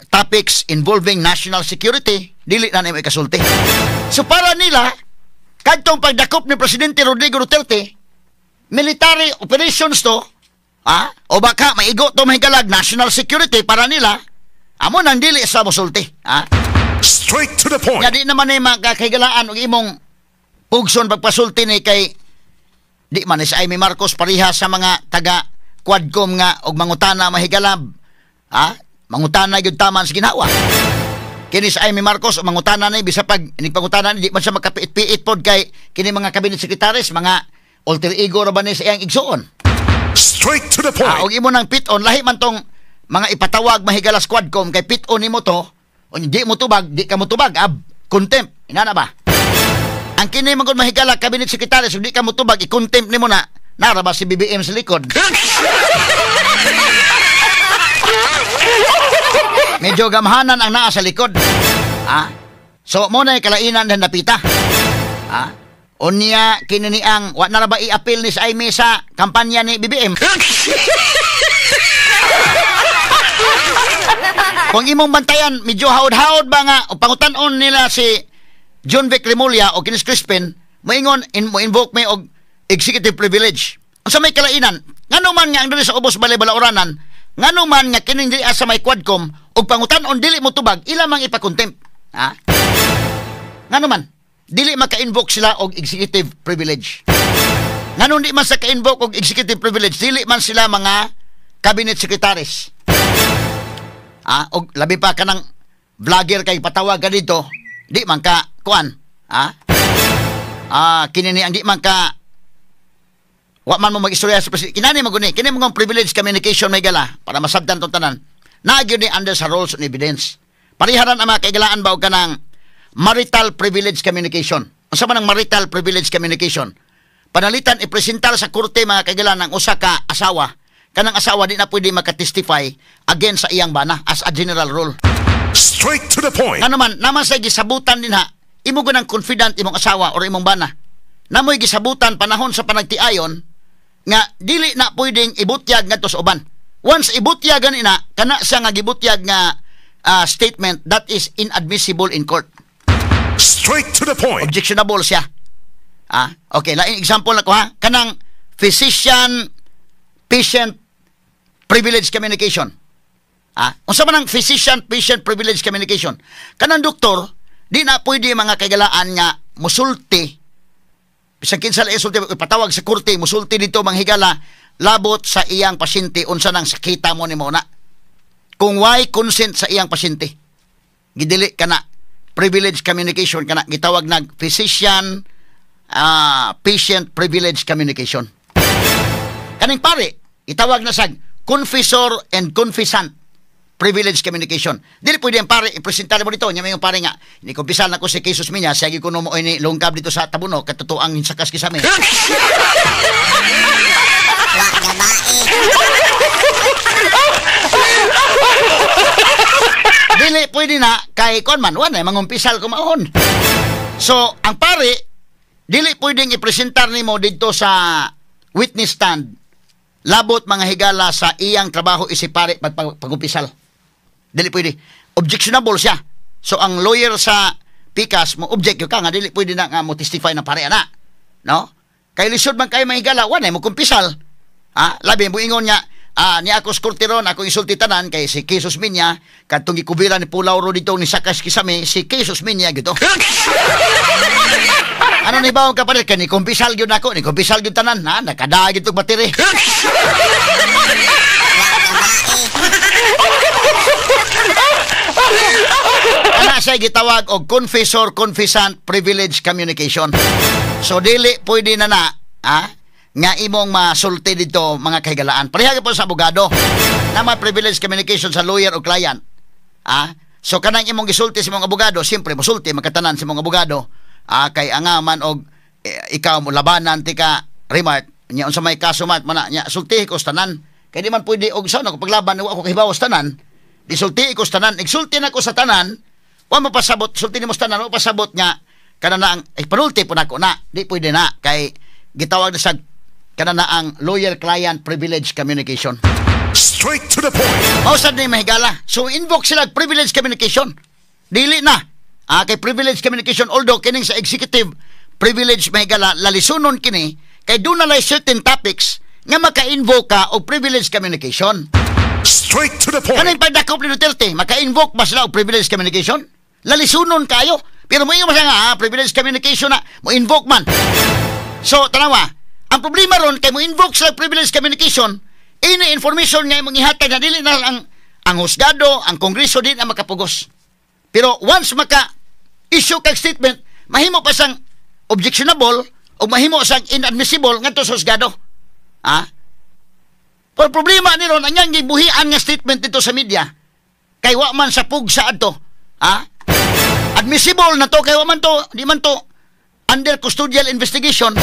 topics involving national security, dili na nimo ikasulti. So para nila, kadtong pagdakop ni Presidente Rodrigo Duterte, military operations to, o baka maigo to mahigalag national security para nila, amo nang dili sa mosulti. Straight to the point. Nga di naman ay makakahigalaan og imong pugson pagpasulti ni kay di man si Amy Marcos pareha sa mga taga Quadcom nga og mangutana mahigalab. Mangutana gyud taman sa ginawa. Kini si Amy Marcos o mangutana ni bisa pag inigpangutana ni di man siya makapiit-piit pod kay kini mga cabinet secretaries mga alter ego ra ba ni sa iyang igsuon. Straight to the point. Og imo nang pit-on lahi man tong mga ipatawag mahigalas Quadcom kay pit-on nimo to. O di mo tubag, di ka mo tubag, contempt. Inana ba? Ang kini magod mahigala cabinet secretary, so di ka mo tubag, i-contempt nimo na. Nara ba si BBM sa likod? Medyo gamhanan ang naa sa likod. So mo na kalainan dan napita. Unya kini ni ang wa na ba i-appeal ni sa Amy sa kampanya ni BBM? Kung imong bantayan, medyo haod-haod ba nga, o pangutan-on nila si John Vic Remulla o Kinis Crispin, moingon, mo invoke may og executive privilege. Ang sa may kalainan, ngano man nga ang dili sa ubos balay balauranan, ngano man nga kining dili sa may Quadcom, og pangutan-on dili mo tubag, ilamang ipakontempt. Ngano man, dili maka-invoke sila og executive privilege. Ngano di man sa ka-invoke og executive privilege, dili man sila mga cabinet secretaries. Og labi pa ka ng vlogger kay patawag ka dito, di man ka kuan. Kinini ang di man ka wa man mo mag-istorya sa presidente. Kinani mo guni, kini mo privilege communication may gala para masabtan tong tanan. Nagyo ni under sa rules and evidence. Pariharan ang mga kaigalaan ba og kanang marital privilege communication. Unsa man ang marital privilege communication? Panalitan ipresentar sa korte mga kaigalaan ng usa ka asawa. Kanang asawa di na pwede makatestify against sa iyang bana as a general rule. Straight to the point. Nga naman sa gisabutan din ha, imo gunang confident imong asawa or imong bana. Namoy gisabutan panahon sa panagtiayon nga dili na pwedeng ibutyag ngadto sa uban. Once ibutyagan ina, kana siya nga gibutyag nga statement that is inadmissible in court. Straight to the point. Objectionable siya. Okay, lain example na ko ha. Kanang physician-patient privilege communication. Unsa man ang physician-patient privilege communication? Kanang doktor, di na pwede mga kagalaan nga musulti. Bisag kinsa la isulti ipatawag sa korte, musulti dito manghigala labot sa iyang pasyente unsa nang sakita mo nimo na. Kung why consent sa iyang pasyente. Gidili kana privilege communication kana gitawag nag physician patient privilege communication. Kaning pare, itawag na sag confessor and confessant privilege communication. Dili pwede ang pare ipresentare mo dito. Nya may pare nga, ni kumpisal na ko si Jesus Minya, sige ko no mo ini lungkab dito sa tabuno katutuang sakas kisame. Dili pwede na kay kon man wa na mangumpisal ko maon. So, ang pare dili pwedeng ipresentar nimo dito sa witness stand labot mga higala sa iyang trabaho isip pare pag-umpisal. Dili pwede. Objectionable siya. So ang lawyer sa PICAS mo object ka nga dili pwede na nga mo testify na pare ana. No? Kay lisod man kay mahigala wa na mo kumpisal. Labi mo ingon niya ni ako skurtiron ako isulti tanan kay si Jesus Minya kadtong gikubira ni Pulaw ro dito ni Sakas Kisame si Jesus Minya gito. Ano ni bawang kapalit kani kumpisal gyud nako ni kumpisal gyud tanan nakadaag itong bateri. Ana siya gitawag og confessor confessant privilege communication. So dili pwede na nga imong masulti dito mga kahigalaan. Pareha po sa abogado na may privilege communication sa lawyer o client. So kanang imong gisulti sa mga abogado, siyempre mosulti magkatanan sa mga abogado. Kay angaman og ikaw mo labanan ti ka remark nya unsa may kaso mat mana nya sulti ko tanan kay di man pwede og sa no paglaban ako kahibawas tanan disulti ko tanan igsulti na ko sa tanan wa mo pasabot, sulti ni mo tanan, wa pasabot nga kana na ang panulti po nako na, di pwede na kay gitawag na sa kana na ang lawyer client privilege communication. Straight to the point. Mausad na yung mahigala. So, invoke sila privilege communication. Dili na. Kay privilege communication, although kining sa executive privilege mahigala, lalisunon kini, kay doon na certain topics nga maka-invoke ka o privilege communication. Straight to the point. Kanang pagdakop ni Duterte, maka-invoke ba sila o privilege communication? Lalisunon kayo. Pero may nga privilege communication na, mo invoke man. So, tanawa, ang problema ron, kay mo invoke sila privilege communication, ini information nga imong ihatag na dili na ang husgado, ang kongreso din ang makapugos. Pero once maka-issue kag statement, mahimo pa sang objectionable o mahimo sang inadmissible ngadto sa husgado. Pero problema ni ron, ang gibuhian nga statement dito sa media, kay wa man sa pugsa adto. Admissible na to, kay wa man to, di man to under custodial investigation.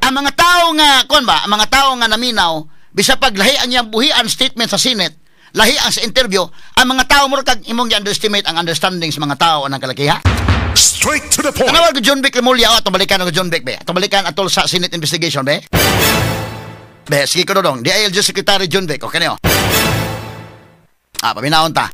Ang mga tao nga, ang mga tao nga naminaw, bisa pag lahi ang iyang buhian statement sa Senate, lahi ang sa interview, ang mga tao mo kag imong i-underestimate ang understanding sa mga tao ang kalakiha. Straight to the point. Tanawag ko John Vic Remulla, atong balikan ko John Vic, be. Atong balikan atol sa Senate investigation, be. Be, sige ko dong. DILG Secretary John Vic, okay niyo? Paminaon ta.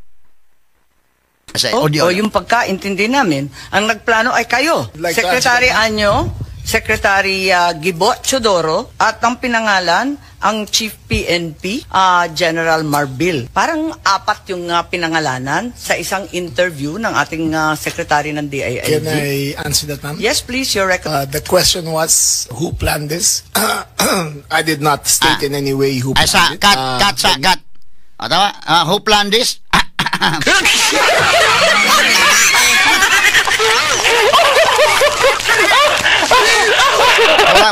Kasi, audio. Yung pagkaintindi namin, ang nagplano ay kayo. Like Secretary Anyo, Secretary Gibo Chodoro, at ang pinangalan, ang Chief PNP, General Marbil. Parang apat yung pinangalanan sa isang interview ng ating Secretary ng DILG. Can I answer that, ma'am? Yes, please, your record. The question was, who planned this? I did not state in any way who planned it. Kat. Who planned this?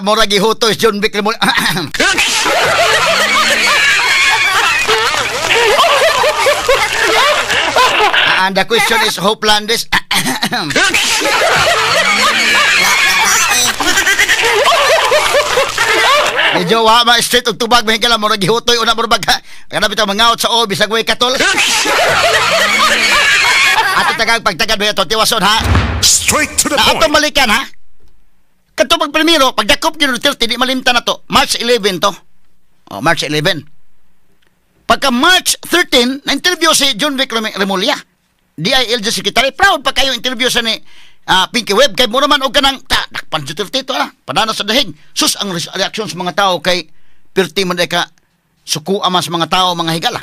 Mura gihuto is John Vic Remulla. And the question is, who planned this? Medyo ma straight og tubag mahing kala mura gihutoy una mura bag. Kana bitaw mangaot sa o bisag way katol. Ato tagang pagtagad ba ito tiwason ha. Straight to the point. Ato balikan ha. Kato pag primero, pagdakop ni Duterte, di malimta na to. March 11 to. March 11. Pagka March 13, na-interview si John Vic Remulla, DILG Secretary. Proud pa kayo interview sa ni Pinky Web. Kay mo naman o ka ng, nakpan Duterte ito padana sa dahig. Sus, ang reaksyon sa mga tao kay pirti man ka suku aman sa mga tao, mga higala.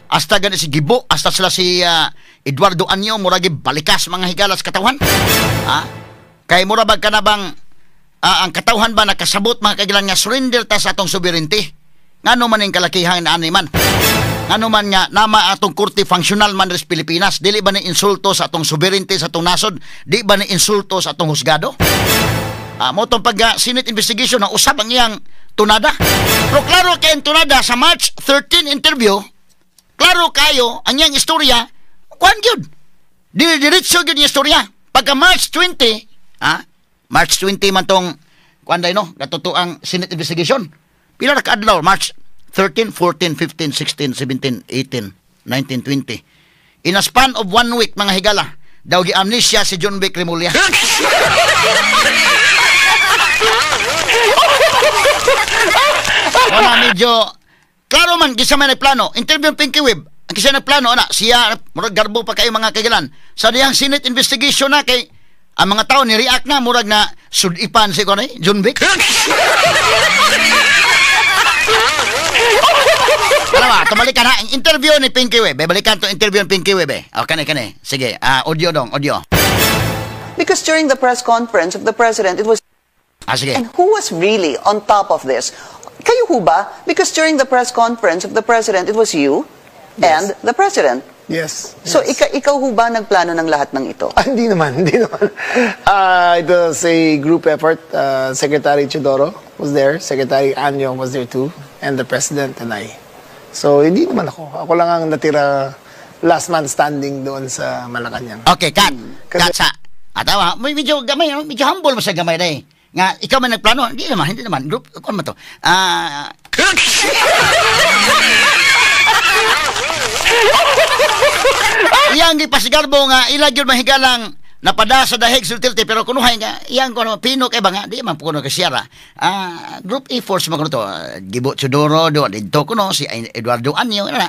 Hasta gani si Gibo, hasta sila si Eduardo Anyo, muragi balikas mga higala sa katawan. Kay murabag ka na bang ang katawhan ba nakasabot mga kagilan nga surrender ta sa atong sovereignty? Ngano man yung kalakihan na animan? Ngano man nga nama atong korte functional man res Pilipinas? Dili ba ni insulto sa atong sovereignty sa atong nasod? Di ba ni insulto sa atong husgado? Mo tong pag Senate investigation na usab ang iyang tunada. Pero klaro kay ang tunada sa March 13 interview, klaro kayo ang iyang istorya, kuan gyud. Diretso gyud yung istorya. Pagka March 20, March 20 man tong kuanday no, katuto ang Senate investigation. Pila na kaadlaw? March 13, 14, 15, 16, 17, 18, 19, 20. In a span of 1 week, mga higala, daw gi-amnesia si John Vic Remulla. Wala medyo klaro man kisa may nagplano. Interview ng Pinky Web. Ang kisa nagplano siya murag garbo pa kayo mga kaigalan. Sa diyang Senate investigation na kay ang mga tao ni-react na murag na sudipan si konay John Vic. Alam tumalikan ha, ang interview ni Pinky Web. Balikan to interview ni Pinky Web. Kani. Sige, audio dong, audio. Because during the press conference of the president, it was... Sige. And who was really on top of this? Kayo ho ba? Because during the press conference of the president, it was you and the president. Yes. So, ikaw ho ba nagplano ng lahat ng ito? Hindi naman. It was a group effort. Secretary Chodoro was there. Secretary Anyo was there too. And the president and I. So, hindi naman ako. Ako lang ang natira last man standing doon sa Malacanang. Okay, Kat. Kat sa... Atawa, medyo gamay, medyo humble mo sa gamay na eh. Nga, ikaw man nagplano. Hindi naman. Group, kung man to? Iyang gipasigarbo nga ilag yun mahigalang napada sa dahig sultilti pero kunuhay nga iyang kuno pino kay ba nga di man kuno kay siyara. Group A force man kuno to. Gibo Chodoro do dito kuno si Eduardo Anyo na.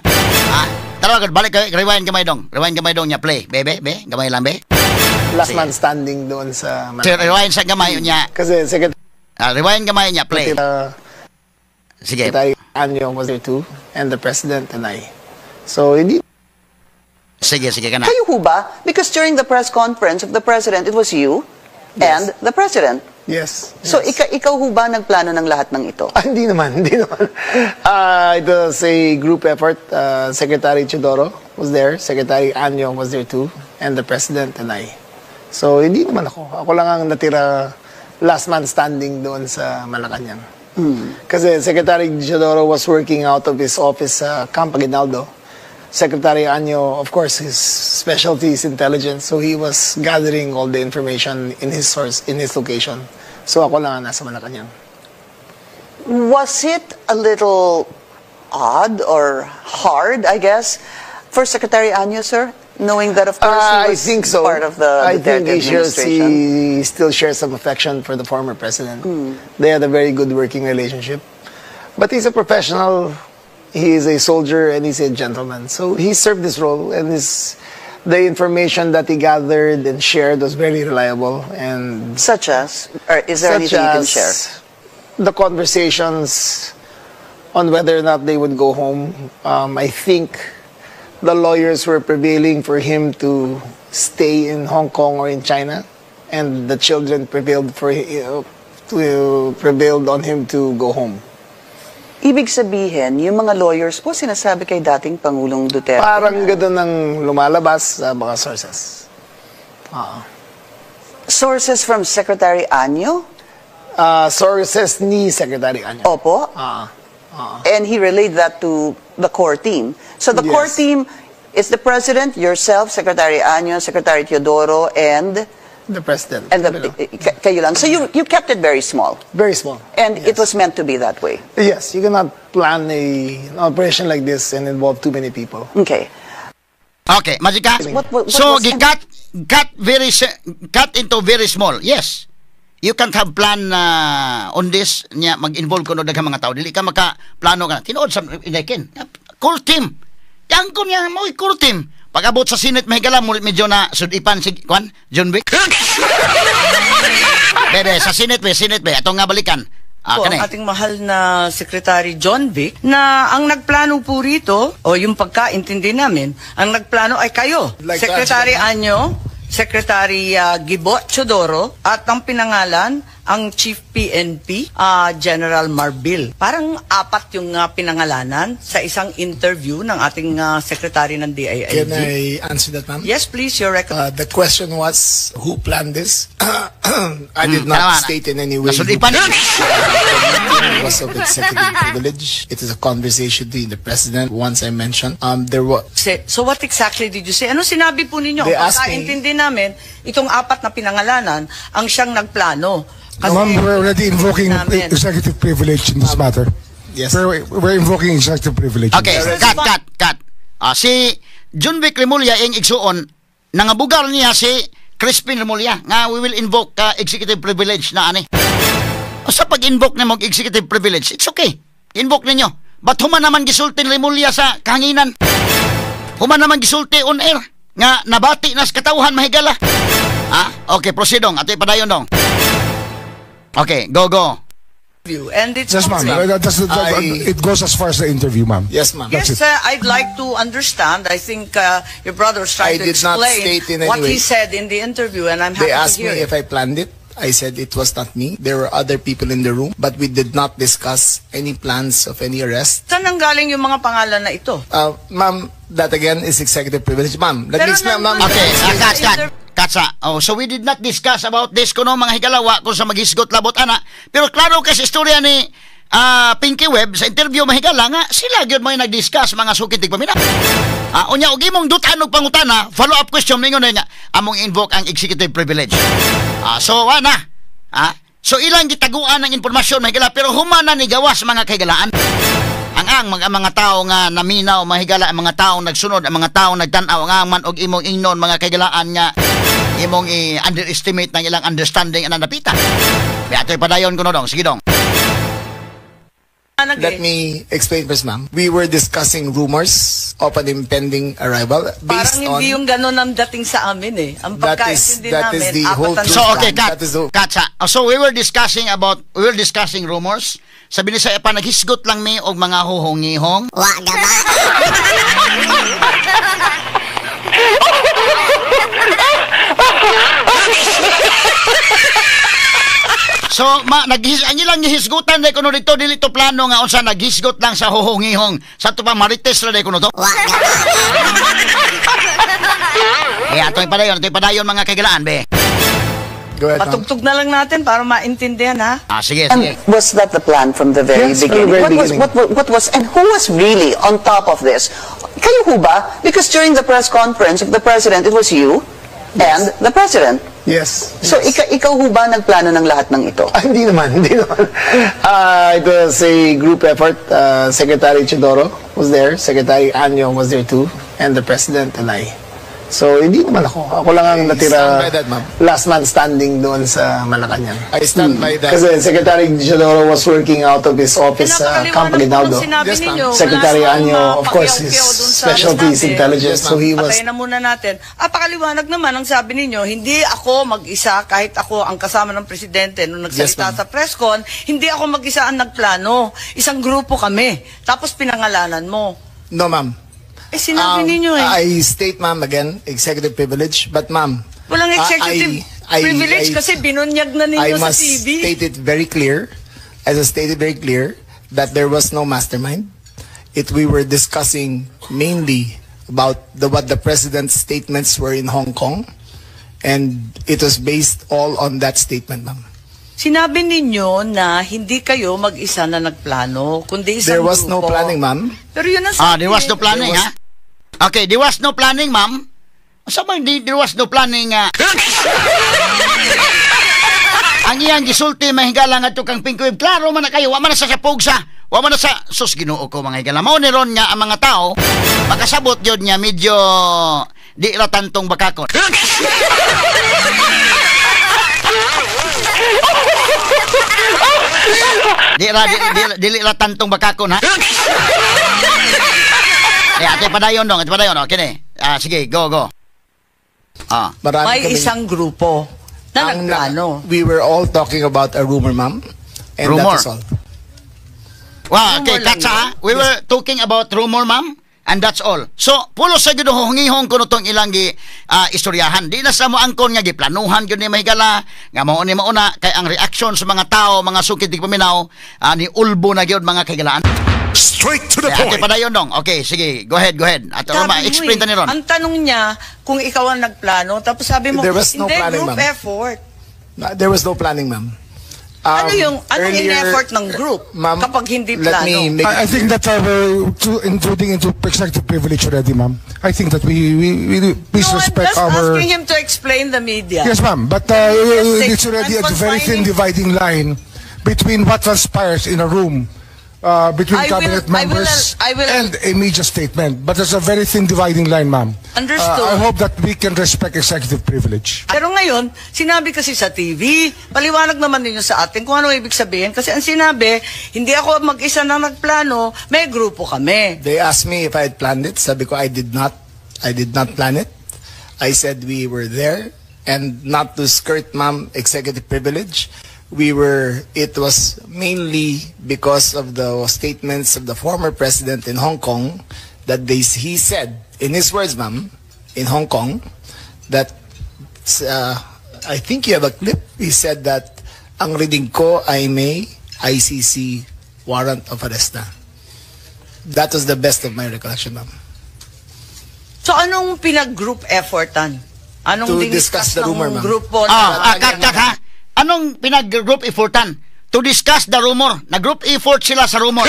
Tara balik kay rewind gamay dong. Rewind gamay dong nya play. Be gamay lang be. Last man standing doon sa Malacanang. Rewind sa gamay niya. Kasi rewind gamay niya play. Sige. Secretary Anyo was there too, and the President and I. So, hindi. Sige ka na. Kayo ho ba? Because during the press conference of the President, it was you and the President. Yes. So, ikaw ho ba nagplano ng lahat ng ito? Hindi naman. It was a group effort. Secretary Chodoro was there, Secretary Anyo was there too, and the President and I. So, hindi naman ako. Ako lang ang natira last man standing doon sa Malacanang. Kasi Secretary Chodoro was working out of his office sa Camp Aguinaldo. Secretary Anyo, of course, his specialty is intelligence, so he was gathering all the information in his source, in his location. So ako lang ang nasa Malacanang. Was it a little odd or hard, I guess, for Secretary Anyo, sir? Knowing that, of course, he was I think so. part of the I think administration. he still shares some affection for the former president. They had a very good working relationship. But he's a professional, he is a soldier, and he's a gentleman. So he served this role, and the information that he gathered and shared was very reliable. And Such as? Or is there anything you can share? The conversations on whether or not they would go home. I think the lawyers were prevailing for him to stay in Hong Kong or in China, and the children prevailed on him to go home. Ibig sabihin, yung mga lawyers po sinasabi kay dating Pangulong Duterte. Parang gano'n ang lumalabas sa mga sources. Sources from Secretary Anyo? Sources ni Secretary Anyo. Opo. And he relayed that to the core team. So the core team is the President, yourself, Secretary Anyo, Secretary Teodoro, and the President. And kayo lang. So you kept it very small. Very small. And it was meant to be that way. Yes, you cannot plan an operation like this and involve too many people. Okay. Okay, Majika. So cut into very small. Yes. You can't have plan on this nya mag-involve kuno daghang mga tao. Dili ka maka-plano ka. Tinuod sa inekin. Core team. Yang ko niya mo core team. Pag-abot sa Senate mahigala mo medyo na sudipan si John Wick. Bebe sa Senate be atong nga balikan. Ang ating mahal na Secretary John Vic na ang nagplano po rito o yung pagkaintindi namin, ang nagplano ay kayo. Like Secretary Anyo, Secretary Gibo Chodoro at ang pinangalan ang Chief PNP General Marbil. Parang apat yung pinangalanan sa isang interview ng ating Secretary ng DILG. Can I answer that, ma'am? Yes, please. Your the question was, who planned this? I did not state in any way. It was of executive privilege. It is a conversation between the President. Once I mentioned, there was... So what exactly did you say? Ano sinabi po ninyo? They asked me... Pagkaintindi namin, itong apat na pinangalanan ang siyang nagplano. Ma'am, we're already invoking executive privilege in this matter. Yes. We're invoking executive privilege. Okay, cut. Si John Vic Remulla ang igsuon, nangabugar niya si Crispin Remulla nga we will invoke executive privilege na ani. Sa pag-invoke na mag-executive privilege, it's okay. Invoke ninyo. But human naman gisulti ni Remulla sa kahanginan. Human naman gisulti on air nga nabati na sa katawhan mahigala. Okay, proceed dong. Ato ipadayon dong. Okay, go. And it's yes, ma'am. It goes as far as the interview, ma'am. Yes, ma'am. Yes, I'd like to understand. I think your brother was trying to explain what he said in the interview, and I'm happy to hear it. They asked me if I planned it. I said it was not me. There were other people in the room, but we did not discuss any plans of any arrest. Saan nanggaling yung mga pangalan na ito? Ma'am, that again is executive privilege. Ma'am, let me explain, ma'am. Okay, Katsa. So we did not discuss about this kuno mga higalawa kung sa maghisgot labot ana. Pero klaro kasi istorya ni Pinky Web sa interview mahigala nga sila gyud may nag-discuss mga sukitig pamina. Unya og imong dutan og pangutana, follow-up question mingon nga among invoke ang executive privilege. So ana. So ilang gitaguan ng impormasyon mahigala pero humana ni gawas mga kahigalaan. Ang ang mga tao nga naminaw, mahigala ang mga taong nagsunod, ang mga taong nagtanaw nga man og imong ingnon mga kagalaan nga imong i-underestimate ng ilang understanding ang napita. Kaya ito'y padayon ko no dong. Sige dong. Let me explain first, ma'am. We were discussing rumors of an impending arrival based parang hindi yung gano'n ang dating sa amin eh. Ang pagkaintindi namin, is the whole truth. So okay, Katsa. So we were discussing rumors. Sabi ni sa pa naghisgot lang mi og mga huhongihong. Wa gaba. So, ang ilang gihisgutan dahil kuno dito, dito plano nga unsa naghisgot lang sa huhungihong sa ito pa marites na dahil kuno to. Kaya ito'y padayon mga kagalaan, be. Patugtog na lang natin para maintindihan, ha? Sige. Was that the plan from the very beginning? What was, and who was really on top of this? Kayo ho ba? Because during the press conference of the President, it was you and the President. Yes. So, ikaw ho ba nagplano ng lahat ng ito? Hindi naman. It was a group effort. Secretary Chidoro was there. Secretary Anyo was there too. And the President and I. So, hindi naman ako. Ako lang ang natira last man standing doon sa Malacanang. I stand by that. Kasi Secretary Chidoro was working out of his office sa Campo Ginaldo. Secretary Anyo, of course, his specialty is intelligence. So, he was... Patayin na muna natin. Pakaliwanag naman ang sabi ninyo, hindi ako mag-isa kahit ako ang kasama ng Presidente nung nagsalita sa presscon, hindi ako mag-isa ang nagplano. Isang grupo kami. Tapos pinangalanan mo. No, ma'am. Sinabi ninyo eh. I state, ma'am, again, executive privilege. But, ma'am, walang executive privilege kasi binunyag na ninyo sa TV. I must state it very clear, that there was no mastermind. We were discussing mainly about what the President's statements were in Hong Kong. And it was based all on that statement, ma'am. Sinabi ninyo na hindi kayo mag-isa na nagplano, kundi isang There was grupo. no planning, ma'am. Pero yun ang sabi. There was no planning, ha? Okay, there was no planning, ma'am. Sa bang there was no planning, ang iyang gisulti, mahigala nga ito kang pingkuib. Klaro man na kayo, wa man na sa pugsa. Wa man na sa, sus ginoo ko mga higala. Mao ni ron nga ang mga tao, makasabot yun niya, medyo di ratantong bakakon. Dili ratantong bakakon, ha? Ate padayon dong, okay. Sige, go. May isang grupo na nagplano. We were all talking about a rumor, ma'am. And rumor. That is all. Wow, okay, Katsa, we were talking about rumor, ma'am. And that's all. So, pulo sa ginuhungihong ko nitong ilang istoryahan. Di na sa mo angkon nga giplanuhan yun ni mahigala. Nga mauni mauna kay ang reaction sa mga tao, mga sukid di paminaw, ni ulbo na gyud mga kagalaan. Straight to the point. Okay, padayon dong. Okay, sige, go ahead. At ma-explain ta ni ron. Ang tanong niya, kung ikaw ang nagplano, tapos sabi mo, there was no planning, group effort. There was no planning, ma'am. Anong in-effort ng group kapag hindi plano? I think that we're intruding into executive privilege already, ma'am. I think that we please respect I'm just our... asking him to explain the media. Yes, ma'am. But it's already a very thin dividing line between what transpires in a room between cabinet members and a media statement. But there's a very thin dividing line, ma'am. Understood. I hope that we can respect executive privilege. Pero ngayon, sinabi kasi sa TV, paliwanag naman ninyo sa atin kung ano ibig sabihin. Kasi ang sinabi, hindi ako mag-isa na nagplano, may grupo kami. They asked me if I had planned it. Sabi ko, I did not plan it. I said we were there, and not to skirt, ma'am, executive privilege. It was mainly because of the statements of the former president in Hong Kong that he said, in his words, ma'am, in Hong Kong, that, I think you have a clip, he said that, ang reading ko ay may ICC warrant of arrest na. That was the best of my recollection, ma'am. So, anong pinag-group effortan? Anong to discuss the rumor, ma'am. Grupo na... Anong pinag-group effortan? To discuss the rumor. Nag-group effort sila sa rumor.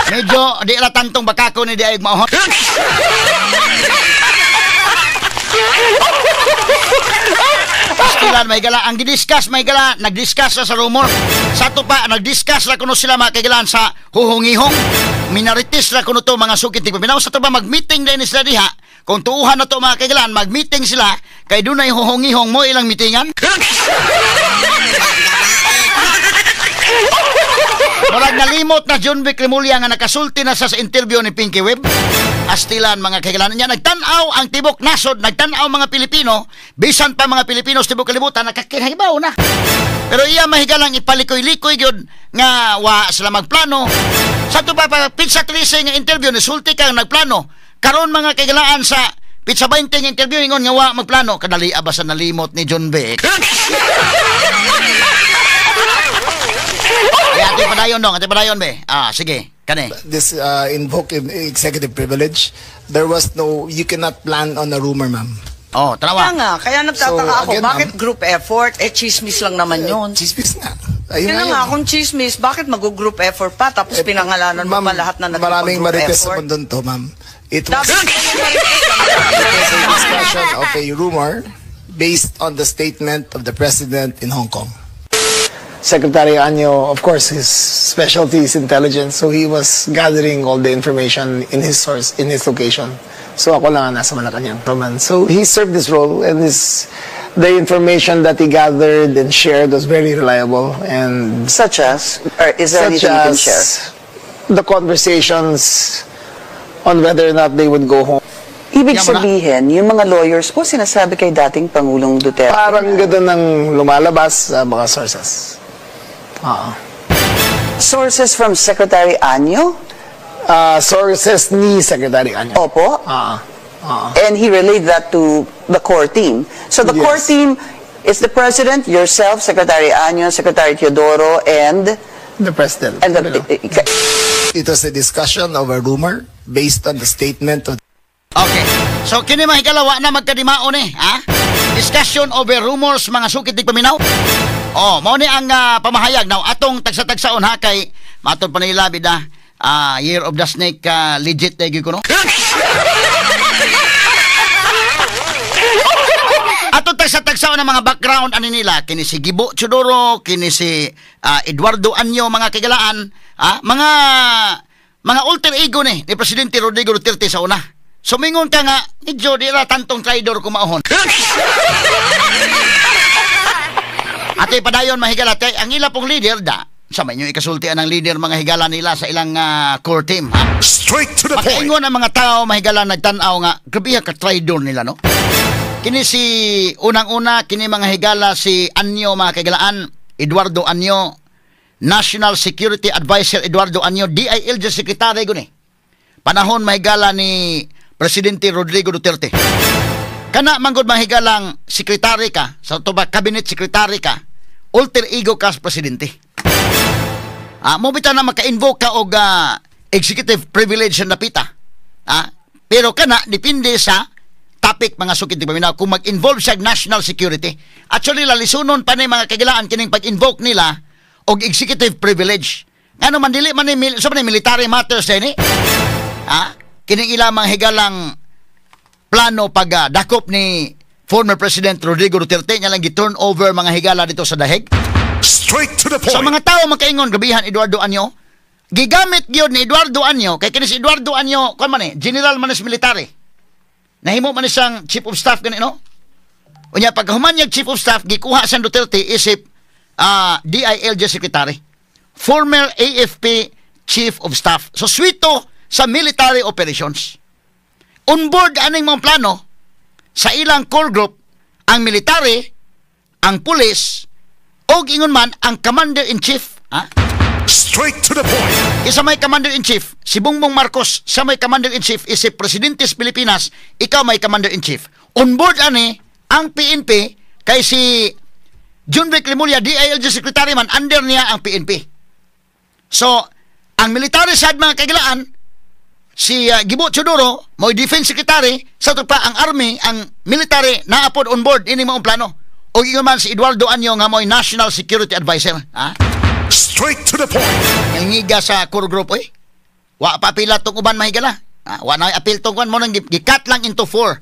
Medyo di ratantong bakako ni Diayog Maohon. Pastilan mahigala ang gidiscuss mahigala nagdiscuss sa rumor. Sa to pa nagdiscuss ra kuno sila makaigalan sa huhungihong. Minorities ra kuno to mga sukit tigpaminaw sa to ba mag-meeting din sila diha. Kung tuuhan na to mga kaigalan mag-meeting sila kay dunay huhungihong mo ilang meetingan. Murag nalimot na John Vic Remulla nga nakasulti na sa interview ni Pinky Web. Astilan mga kaigalan niya nagtanaw ang tibok nasod, nagtanaw mga Pilipino, bisan pa mga Pilipino sa tibok kalibutan nakakinahibaw na. Pero iya mahigalang ipalikoy-likoy gyud nga wa sila magplano. Sa to pa pizza 13 nga interview ni sulti kang nagplano. Karon mga kaigalaan sa pizza 20 nga interview ingon nga wa magplano, kadali ba sa nalimot ni John Vic. Ate padayon be. Sige, kani. This invoke executive privilege. There was no, you cannot plan on a rumor, ma'am. Oh, tarawa. Kaya nagtataka ako, bakit group effort? Chismis lang naman yun. Chismis nga. Kaya nga, kung chismis, bakit mag-group effort pa? Tapos pinangalanan mo pa lahat na nag-group effort? Maraming marites sa mundo to, ma'am. It was a discussion of a rumor based on the statement of the president in Hong Kong. Secretary Anyo, of course, his specialty is intelligence, so he was gathering all the information in his source, in his location. So ako lang ang nasa Malacanang. So he served this role, and the information that he gathered and shared was very reliable. And such as, is there anything you can share? The conversations on whether or not they would go home. Ibig sabihin, yung mga lawyers po sinasabi kay dating Pangulong Duterte. Parang gano'n ang lumalabas sa mga sources. Sources from Secretary Anyo? Sources ni Secretary Anyo. Opo. And he relayed that to the core team. So the core team is the President, yourself, Secretary Anyo, Secretary Teodoro, and the President. And it was a discussion of a rumor based on the statement of... Okay. So kini mahigalawa na magkadimaon discussion over rumors mga sukit di paminaw. Mao ni ang pamahayag now atong tagsa-tagsaon kay matod pa nila bida Year of the Snake legit gyud ko no. Atong tagsa-tagsaon ang mga background ani nila kini si Gibo Chodoro, kini si Eduardo Anyo mga kagalaan, mga alter ego ni Presidente Rodrigo Duterte sa una. Sumingon ka nga, medyo di ra tantong traidor kumaahon. Ate padayon mahigala kay ang ila pong leader sa inyo ikasultian ng leader mga higala nila sa ilang core team. Straight to the point. Makaingon ang mga tao mahigala nagtan-aw nga grabe ka traidor nila no. Kini si unang-una kini mga higala si Anyo mga kagalaan, Eduardo Anyo, National Security Advisor Eduardo Anyo, DILG Secretary guni. Panahon mahigala ni Presidente Rodrigo Duterte. Kana manggod mahigalang sekretary ka, sa tuba cabinet secretary ka, alter ego ka sa presidente. Mo bitaw na maka-invoke ka og executive privilege na napita. Pero kana depende sa topic mga sukit di paminaw kung mag-involve sa national security. Actually lalisunon pa ni mga kagilaan kining pag-invoke nila og executive privilege. Ngano man dili man ni military matters ni. Kining ila mga higalang plano pag dakop ni former President Rodrigo Duterte niya lang gi-turn over mga higala dito sa dahig. Straight to the point. Sa mga tao makaingon gabihan Eduardo Anyo, gigamit gyud ni Eduardo Anyo kay kini si Eduardo Anyo kon man general man sa military. Nahimo man siyang chief of staff gani no? Unya paghuman niya chief of staff gikuha sa Duterte isip DILG secretary. Former AFP chief of staff. So swito sa military operations. On board aning mga plano sa ilang core group ang military, ang pulis, o ingon man ang commander-in-chief. Straight to the point. Isa may commander-in-chief, si Bongbong Marcos, sa may commander-in-chief, si Presidente sa Pilipinas, ikaw may commander-in-chief. On board ani ang PNP kay si John Vic Remulla, DILG Secretary man, under niya ang PNP. So, ang military side mga kagilaan, si Gibo Chodoro, mo defense secretary, sa pa ang army, ang military naapod on board ini maong plano. O ingon man si Eduardo Anyo nga mo'y National Security Advisor. Straight to the point. Yung ngiga sa core group wa pa pila tong uban mahigala. Wa na appeal tong mo nang gikat lang into 4.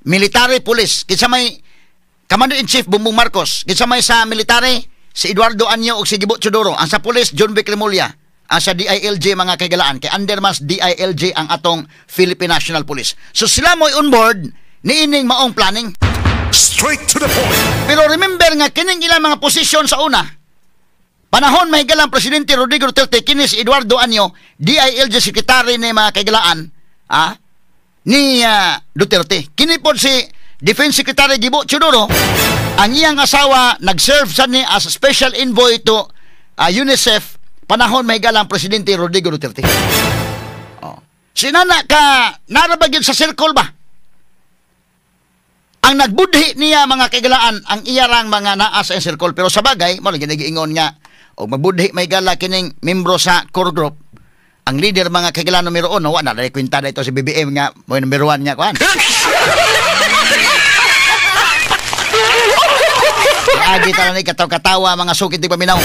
Military, police. Kinsa may Commander-in-Chief Bongbong Marcos, gisamay sa military si Eduardo Anyo ug si Gibo Chodoro, ang sa pulis John Vic Remulla, ang sa DILG mga kagalaan kay undermas DILG ang atong Philippine National Police. So sila mo'y on board niining maong planning. Straight to the point. Pero remember nga kining ilang mga posisyon sa una. Panahon mahigalang Presidente Rodrigo Duterte kini si Eduardo Anyo, DILG Secretary ni mga kagalaan ni Duterte. Kini pod si Defense Secretary Gibo Chodoro, ang iyang asawa nag-serve sa ni as special envoy to UNICEF panahon mahigalang Presidente Rodrigo Duterte. Sinana ka narabag yun sa circle ba? Ang nagbudhi niya mga kagalaan ang iyarang mga naa sa circle. Pero sa bagay, mo ginigiingon nga o magbudhi mahigala kining membro sa core group. Ang leader mga kagalaan numero 1, wala na kwenta na ito si BBM nga mo numero 1 nga kuan. Agi tala ni katawa mga sukit di paminaw.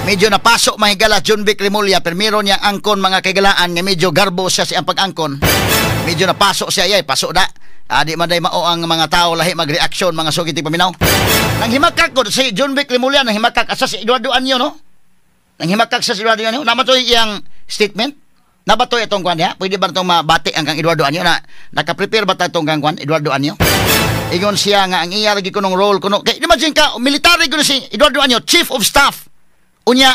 Medyo napasok mahigala John Vic Remulla, pero meron niyang angkon mga kagalaan nga medyo garbo siya ang pag-angkon. Medyo napasok siya pasok na. Di man day mao ang mga tao lahi mag-reaction mga sukit di paminaw. Nang himakak ko si John Vic Remulla, nang himakak asa si Eduardo Anyo no. Nang himakak sa si Eduardo Anyo, namatoy iyang statement. Nabatoy itong kwan niya. Pwede ba itong mabati ang kang Eduardo Anyo na naka-prepare ba itong kang kwan Eduardo Anyo? Ingon siya nga ang iya lagi kunong role kuno. Kay imagine ka military kuno si Eduardo Anyo, Chief of Staff. Unya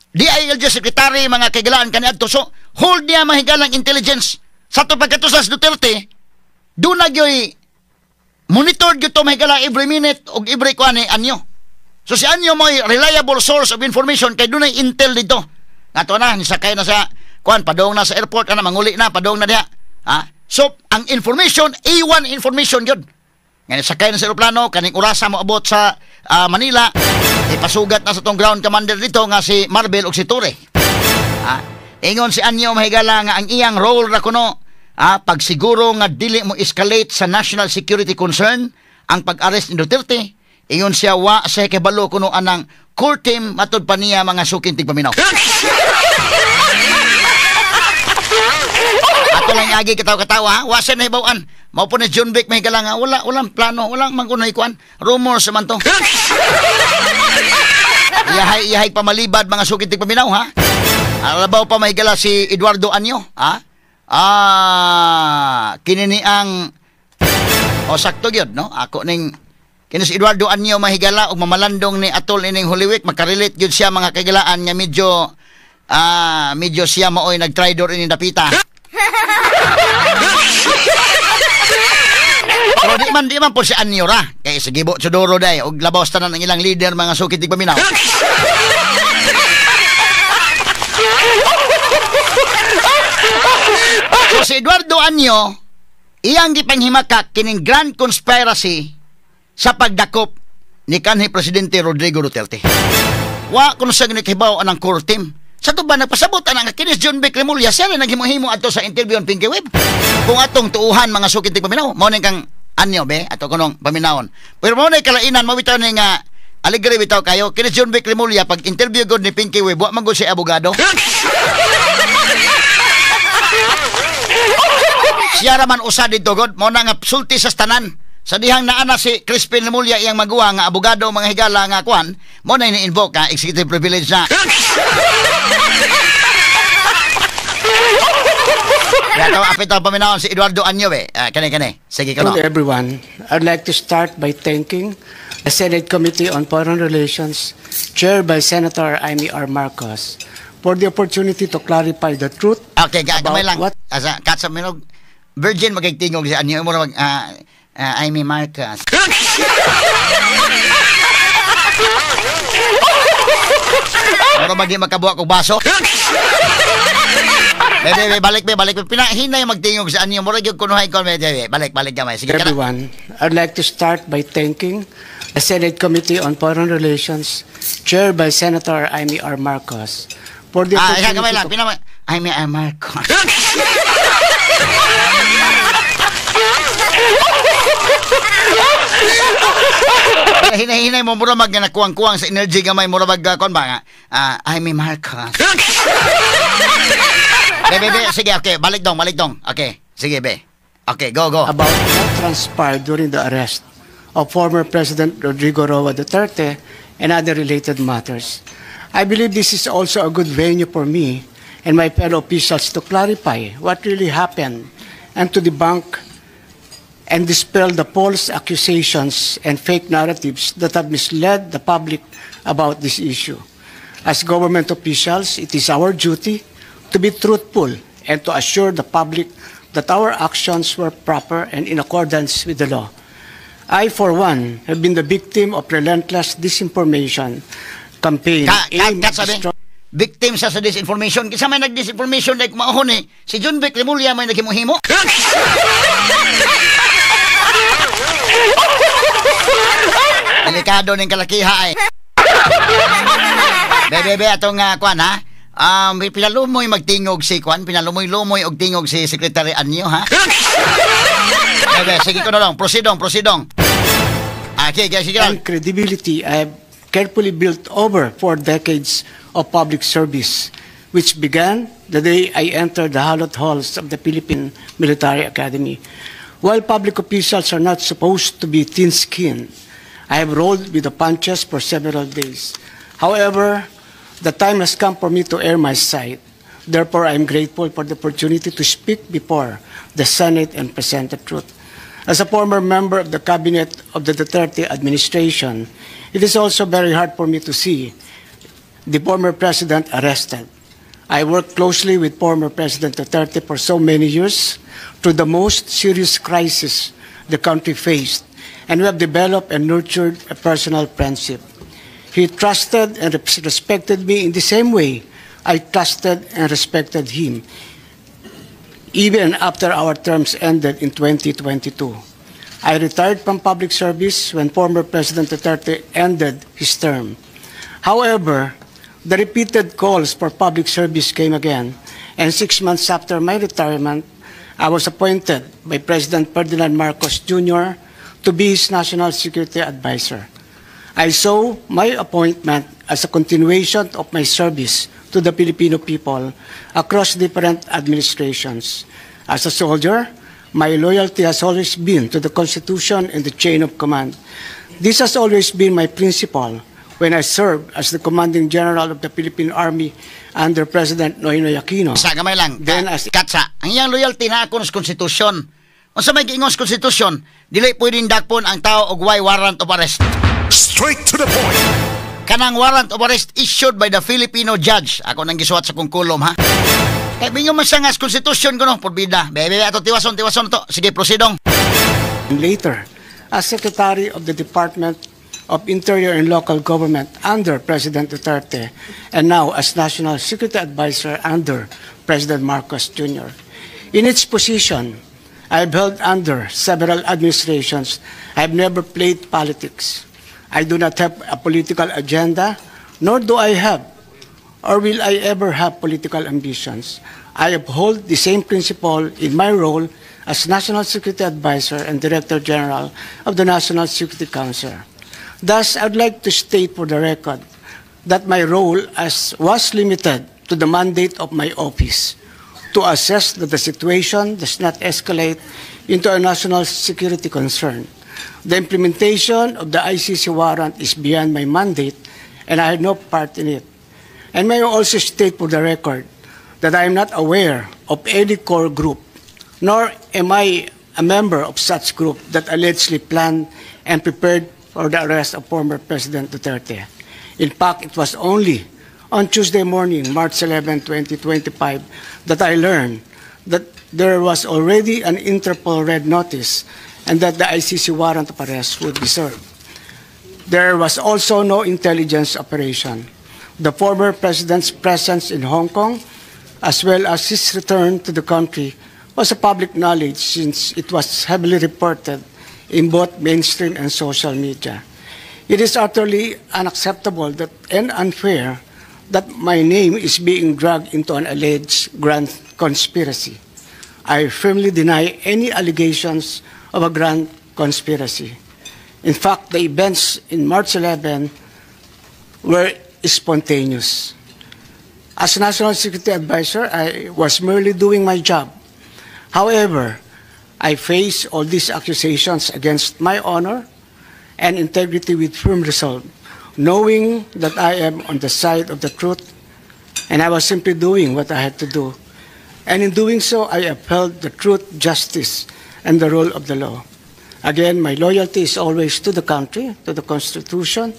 DILG Secretary mga kagalaan kaniadto. So hold niya mahigalang intelligence sa to pagkatusas Duterte. Do na gyoy monitor gyud to mahigala every minute og every kuan ni Anyo. So si Anyo mo'y reliable source of information kay dunay intel dito. Nato na nisakay na sa kuan padong na sa airport kana manguli na padong na diha. So ang information A1 information gyud. Ngayon sakay na sa aeroplano kaning orasa mo abot sa Manila, ipasugat na sa tong ground commander dito nga si Marbel ug si Torre. Ingon si Anyo mahigala nga ang iyang role ra kuno pagsiguro nga dili mo escalate sa national security concern ang pag-arrest ni Duterte. Ingon siya wa sa kebalo kuno anang core team matud pa niya mga sukin tigpaminaw. Ato lang agi katawa-katawa, wa sa nahibawan. Mao po ni John Vic mahigala nga walang plano, walang mangkunay kuan. Rumors man to. Iyahay pamalibad mga sukin tigpaminaw Alabaw pa mahigala si Eduardo Anyo kinini ang sakto gyud no. Ako ning kini si Eduardo Anyo mahigala og mamalandong ni atol ining Holy Week, makarelate gyud siya mga kagalaan nga medyo siya maoy nag-tridor ini dapita. Pero di man po si Anyo ra kay si Gibo Chodoro day og labaw tanan ang ilang leader mga sukit tigpaminaw. So si Eduardo Anyo iyang gipanghimakak kining grand conspiracy sa pagdakop ni kanhi Presidente Rodrigo Duterte. Wa kuno sa ginikibaw anang core team. Sa to ba nagpasabot anang kinis John Vic Remulla siya rin naghimo-himo ato sa interview on Pinky Web. Kung atong tuuhan mga sukit paminaw, mao ning kang Anyo be ato kunong paminawon. Pero mao nay kalainan mo bitaw ni nga aligre bitaw kayo kinis John Vic Remulla pag interview gud ni Pinky Web wa man gud si abogado. Siya raman usa dito god mo na nga sulti sa tanan. Sa dihang naana si Crispin Remulla iyang magawa nga abogado mga higala nga kuan, mo na ni-invoke executive privilege na. Yato apita paminawon si Eduardo Anyo be. Kani. Sige ka no. Hello everyone. I'd like to start by thanking the Senate Committee on Foreign Relations, chaired by Senator Amy R. Marcos, for the opportunity to clarify the truth. Okay, gamay lang. Asa katsa minog virgin magigtingog si Anyo mo mag Amy Marcos. Pero magi makabuha kog baso. Bebe, balik. Pinahinay magtingog sa Anyo mo ra gyud kunuhay kon bebe. Balik gamay. Sige everyone, I'd like to start by thanking the Senate Committee on Foreign Relations, chaired by Senator Amy R. Marcos, for the opportunity gamay lang. Amy R. Marcos. Hinay mo mura mag nakuwang-kuwang sa energy gamay mura mag kon ba Amy Marcos. Be, sige, okay, balik dong. Okay, sige be. Okay, go. About what transpired during the arrest of former President Rodrigo Roa Duterte and other related matters. I believe this is also a good venue for me and my fellow officials to clarify what really happened and to debunk and dispel the false accusations and fake narratives that have misled the public about this issue. As government officials, it is our duty to be truthful and to assure the public that our actions were proper and in accordance with the law. I, for one, have been the victim of relentless disinformation campaign. Victim sa disinformation. Kisa may nag-disinformation like maahon eh. Si John Vic Rimulya may naghimuhimo. Delikado ng kalakiha eh. Bebe, atong kwan ha. Pinalumoy magtingog si kwan. Pinalumoy-lumoy og tingog si Secretary Anyo ha. Bebe, sige ko na lang. Proceedong. Okay, sige lang. And credibility I have carefully built over 4 decades of public service, which began the day I entered the hallowed halls of the Philippine Military Academy. While public officials are not supposed to be thin-skinned, I have rolled with the punches for several days. However, the time has come for me to air my side. Therefore, I am grateful for the opportunity to speak before the Senate and present the truth. As a former member of the cabinet of the Duterte administration, it is also very hard for me to see the former president arrested. I worked closely with former President Duterte for so many years through the most serious crisis the country faced, and we have developed and nurtured a personal friendship. He trusted and respected me in the same way I trusted and respected him, even after our terms ended in 2022. I retired from public service when former President Duterte ended his term. However, the repeated calls for public service came again, and 6 months after my retirement, I was appointed by President Ferdinand Marcos Jr. to be his National Security Advisor. I saw my appointment as a continuation of my service to the Filipino people across different administrations. As a soldier, my loyalty has always been to the Constitution and the chain of command. This has always been my principle when I served as the Commanding General of the Philippine Army under President Noynoy Aquino. Sa gamay lang. Then as Katsa, ang iyang loyalty na ako sa konstitusyon. Kung sa may giingos konstitusyon, dili pwedeng dakpon ang tao og way warrant of arrest. Straight to the point. Kanang warrant of arrest issued by the Filipino judge. Ako nang gisuwat sa kong kulom ha. Kaya bingo man siya nga sa konstitusyon ko no, porbida. Bebe, ato tiwason to. Sige, proceedong. Later, as Secretary of the Department of Interior and Local Government under President Duterte, and now as National Security Advisor under President Marcos Jr. In its position, I have held under several administrations. I have never played politics. I do not have a political agenda, nor do I have, or will I ever have political ambitions. I uphold the same principle in my role as National Security Advisor and Director General of the National Security Council. Thus, I would like to state for the record that my role was limited to the mandate of my office to assess that the situation does not escalate into a national security concern. The implementation of the ICC warrant is beyond my mandate, and I had no part in it. And may I also state for the record that I am not aware of any core group, nor am I a member of such group that allegedly planned and prepared for the arrest of former President Duterte. In fact, it was only on Tuesday morning, March 11, 2025, that I learned that there was already an Interpol red notice and that the ICC warrant of arrest would be served. There was also no intelligence operation. The former president's presence in Hong Kong, as well as his return to the country, was a public knowledge since it was heavily reported in both mainstream and social media. It is utterly unacceptable and unfair that my name is being dragged into an alleged grand conspiracy. I firmly deny any allegations of a grand conspiracy. In fact, the events in March 11 were spontaneous. As National Security Advisor, I was merely doing my job. However, I face all these accusations against my honor, and integrity with firm resolve, knowing that I am on the side of the truth, and I was simply doing what I had to do. And in doing so, I upheld the truth, justice, and the rule of the law. Again, my loyalty is always to the country, to the Constitution,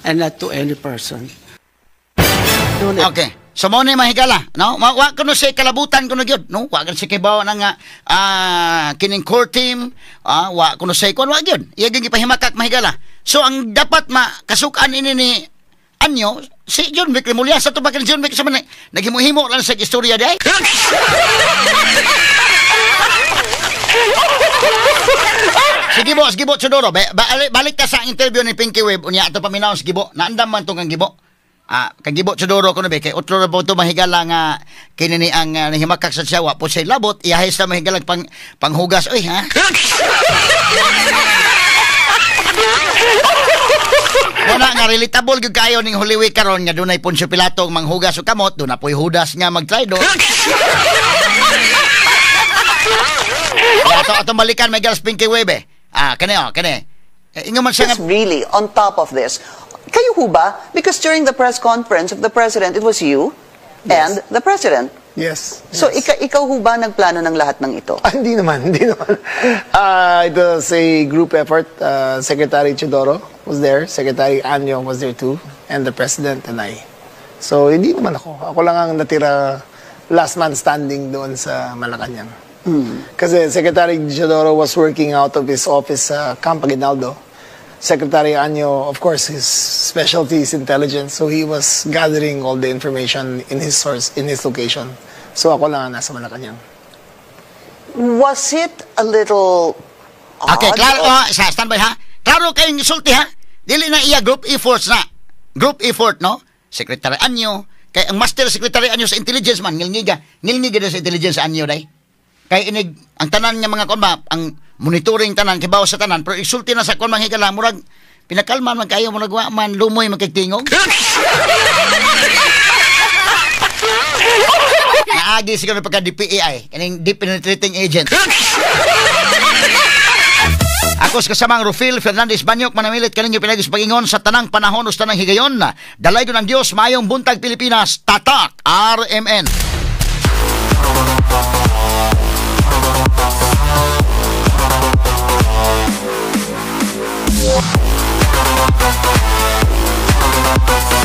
and not to any person. Okay. So mo ni mahigala, no? Wa kuno say kalabutan kuno gyud, no? Wa kan say kibaw nang kining core team, wa kuno say kon wa gyud. Iya gyud gipahimakak mahigala. So ang dapat makasukan ini ni Anyo si John Vic Remulla sa tubakan John Vic sa man naghimo-himo lang sa istorya di ay. Sige Gibo Chodoro, balik ka sa interview ni Pinky Web unya ato paminaw si Gibo. Naandam man tong kang Gibo. Kagibo Chodoro ko na be kay otro na po ito mahigala nga kinini ang nahimakak sa siyawa po siya labot ihahis na mahigala panghugas oy ha. Wala nga relatable gyud kayo ning Holy Week karon nga dunay Poncio Pilato manghugas og kamot do na poy Judas nga magtraido. Ato balikan may gas Pinky Webe. Kani. Ingon man siya nga really on top of this. Kayo ho ba? Because during the press conference of the President, it was you and the President. Yes. So, ikaw ho ba nagplano ng lahat ng ito? Hindi naman. It was a group effort. Secretary Chodoro was there. Secretary Anyo was there too. And the President and I. So, hindi naman ako. Ako lang ang natira last man standing doon sa Malacanang. Kasi Secretary Chodoro was working out of his office sa Camp Aguinaldo. Secretary Anyo, of course, his specialty is intelligence, so he was gathering all the information in his source, in his location. So ako lang nasa Malacanang. Was it a little odd? Okay, klaro standby ha. Klaro kayong isulti ha. Dili na iya group efforts na. Group effort, no? Secretary Anyo, kay ang Master Secretary Anyo sa intelligence man, ngilngiga na sa intelligence Anyo day. Kay inig ang tanan nga mga konba, ang monitoring tanan kibaw sa tanan pero isulti na sa kon manghigala murag pinakalman man kayo murag wa man lumoy magkigtingog. Naagi siguro pagka DPAI kaning deep penetrating agent. Ako sa kasamang Rufil Fernandez Banyok manamilit kaninyo pinagis pagingon sa tanang panahon o tanang higayon. Dalay ko ng Diyos mayong buntag Pilipinas. Tatak RMN.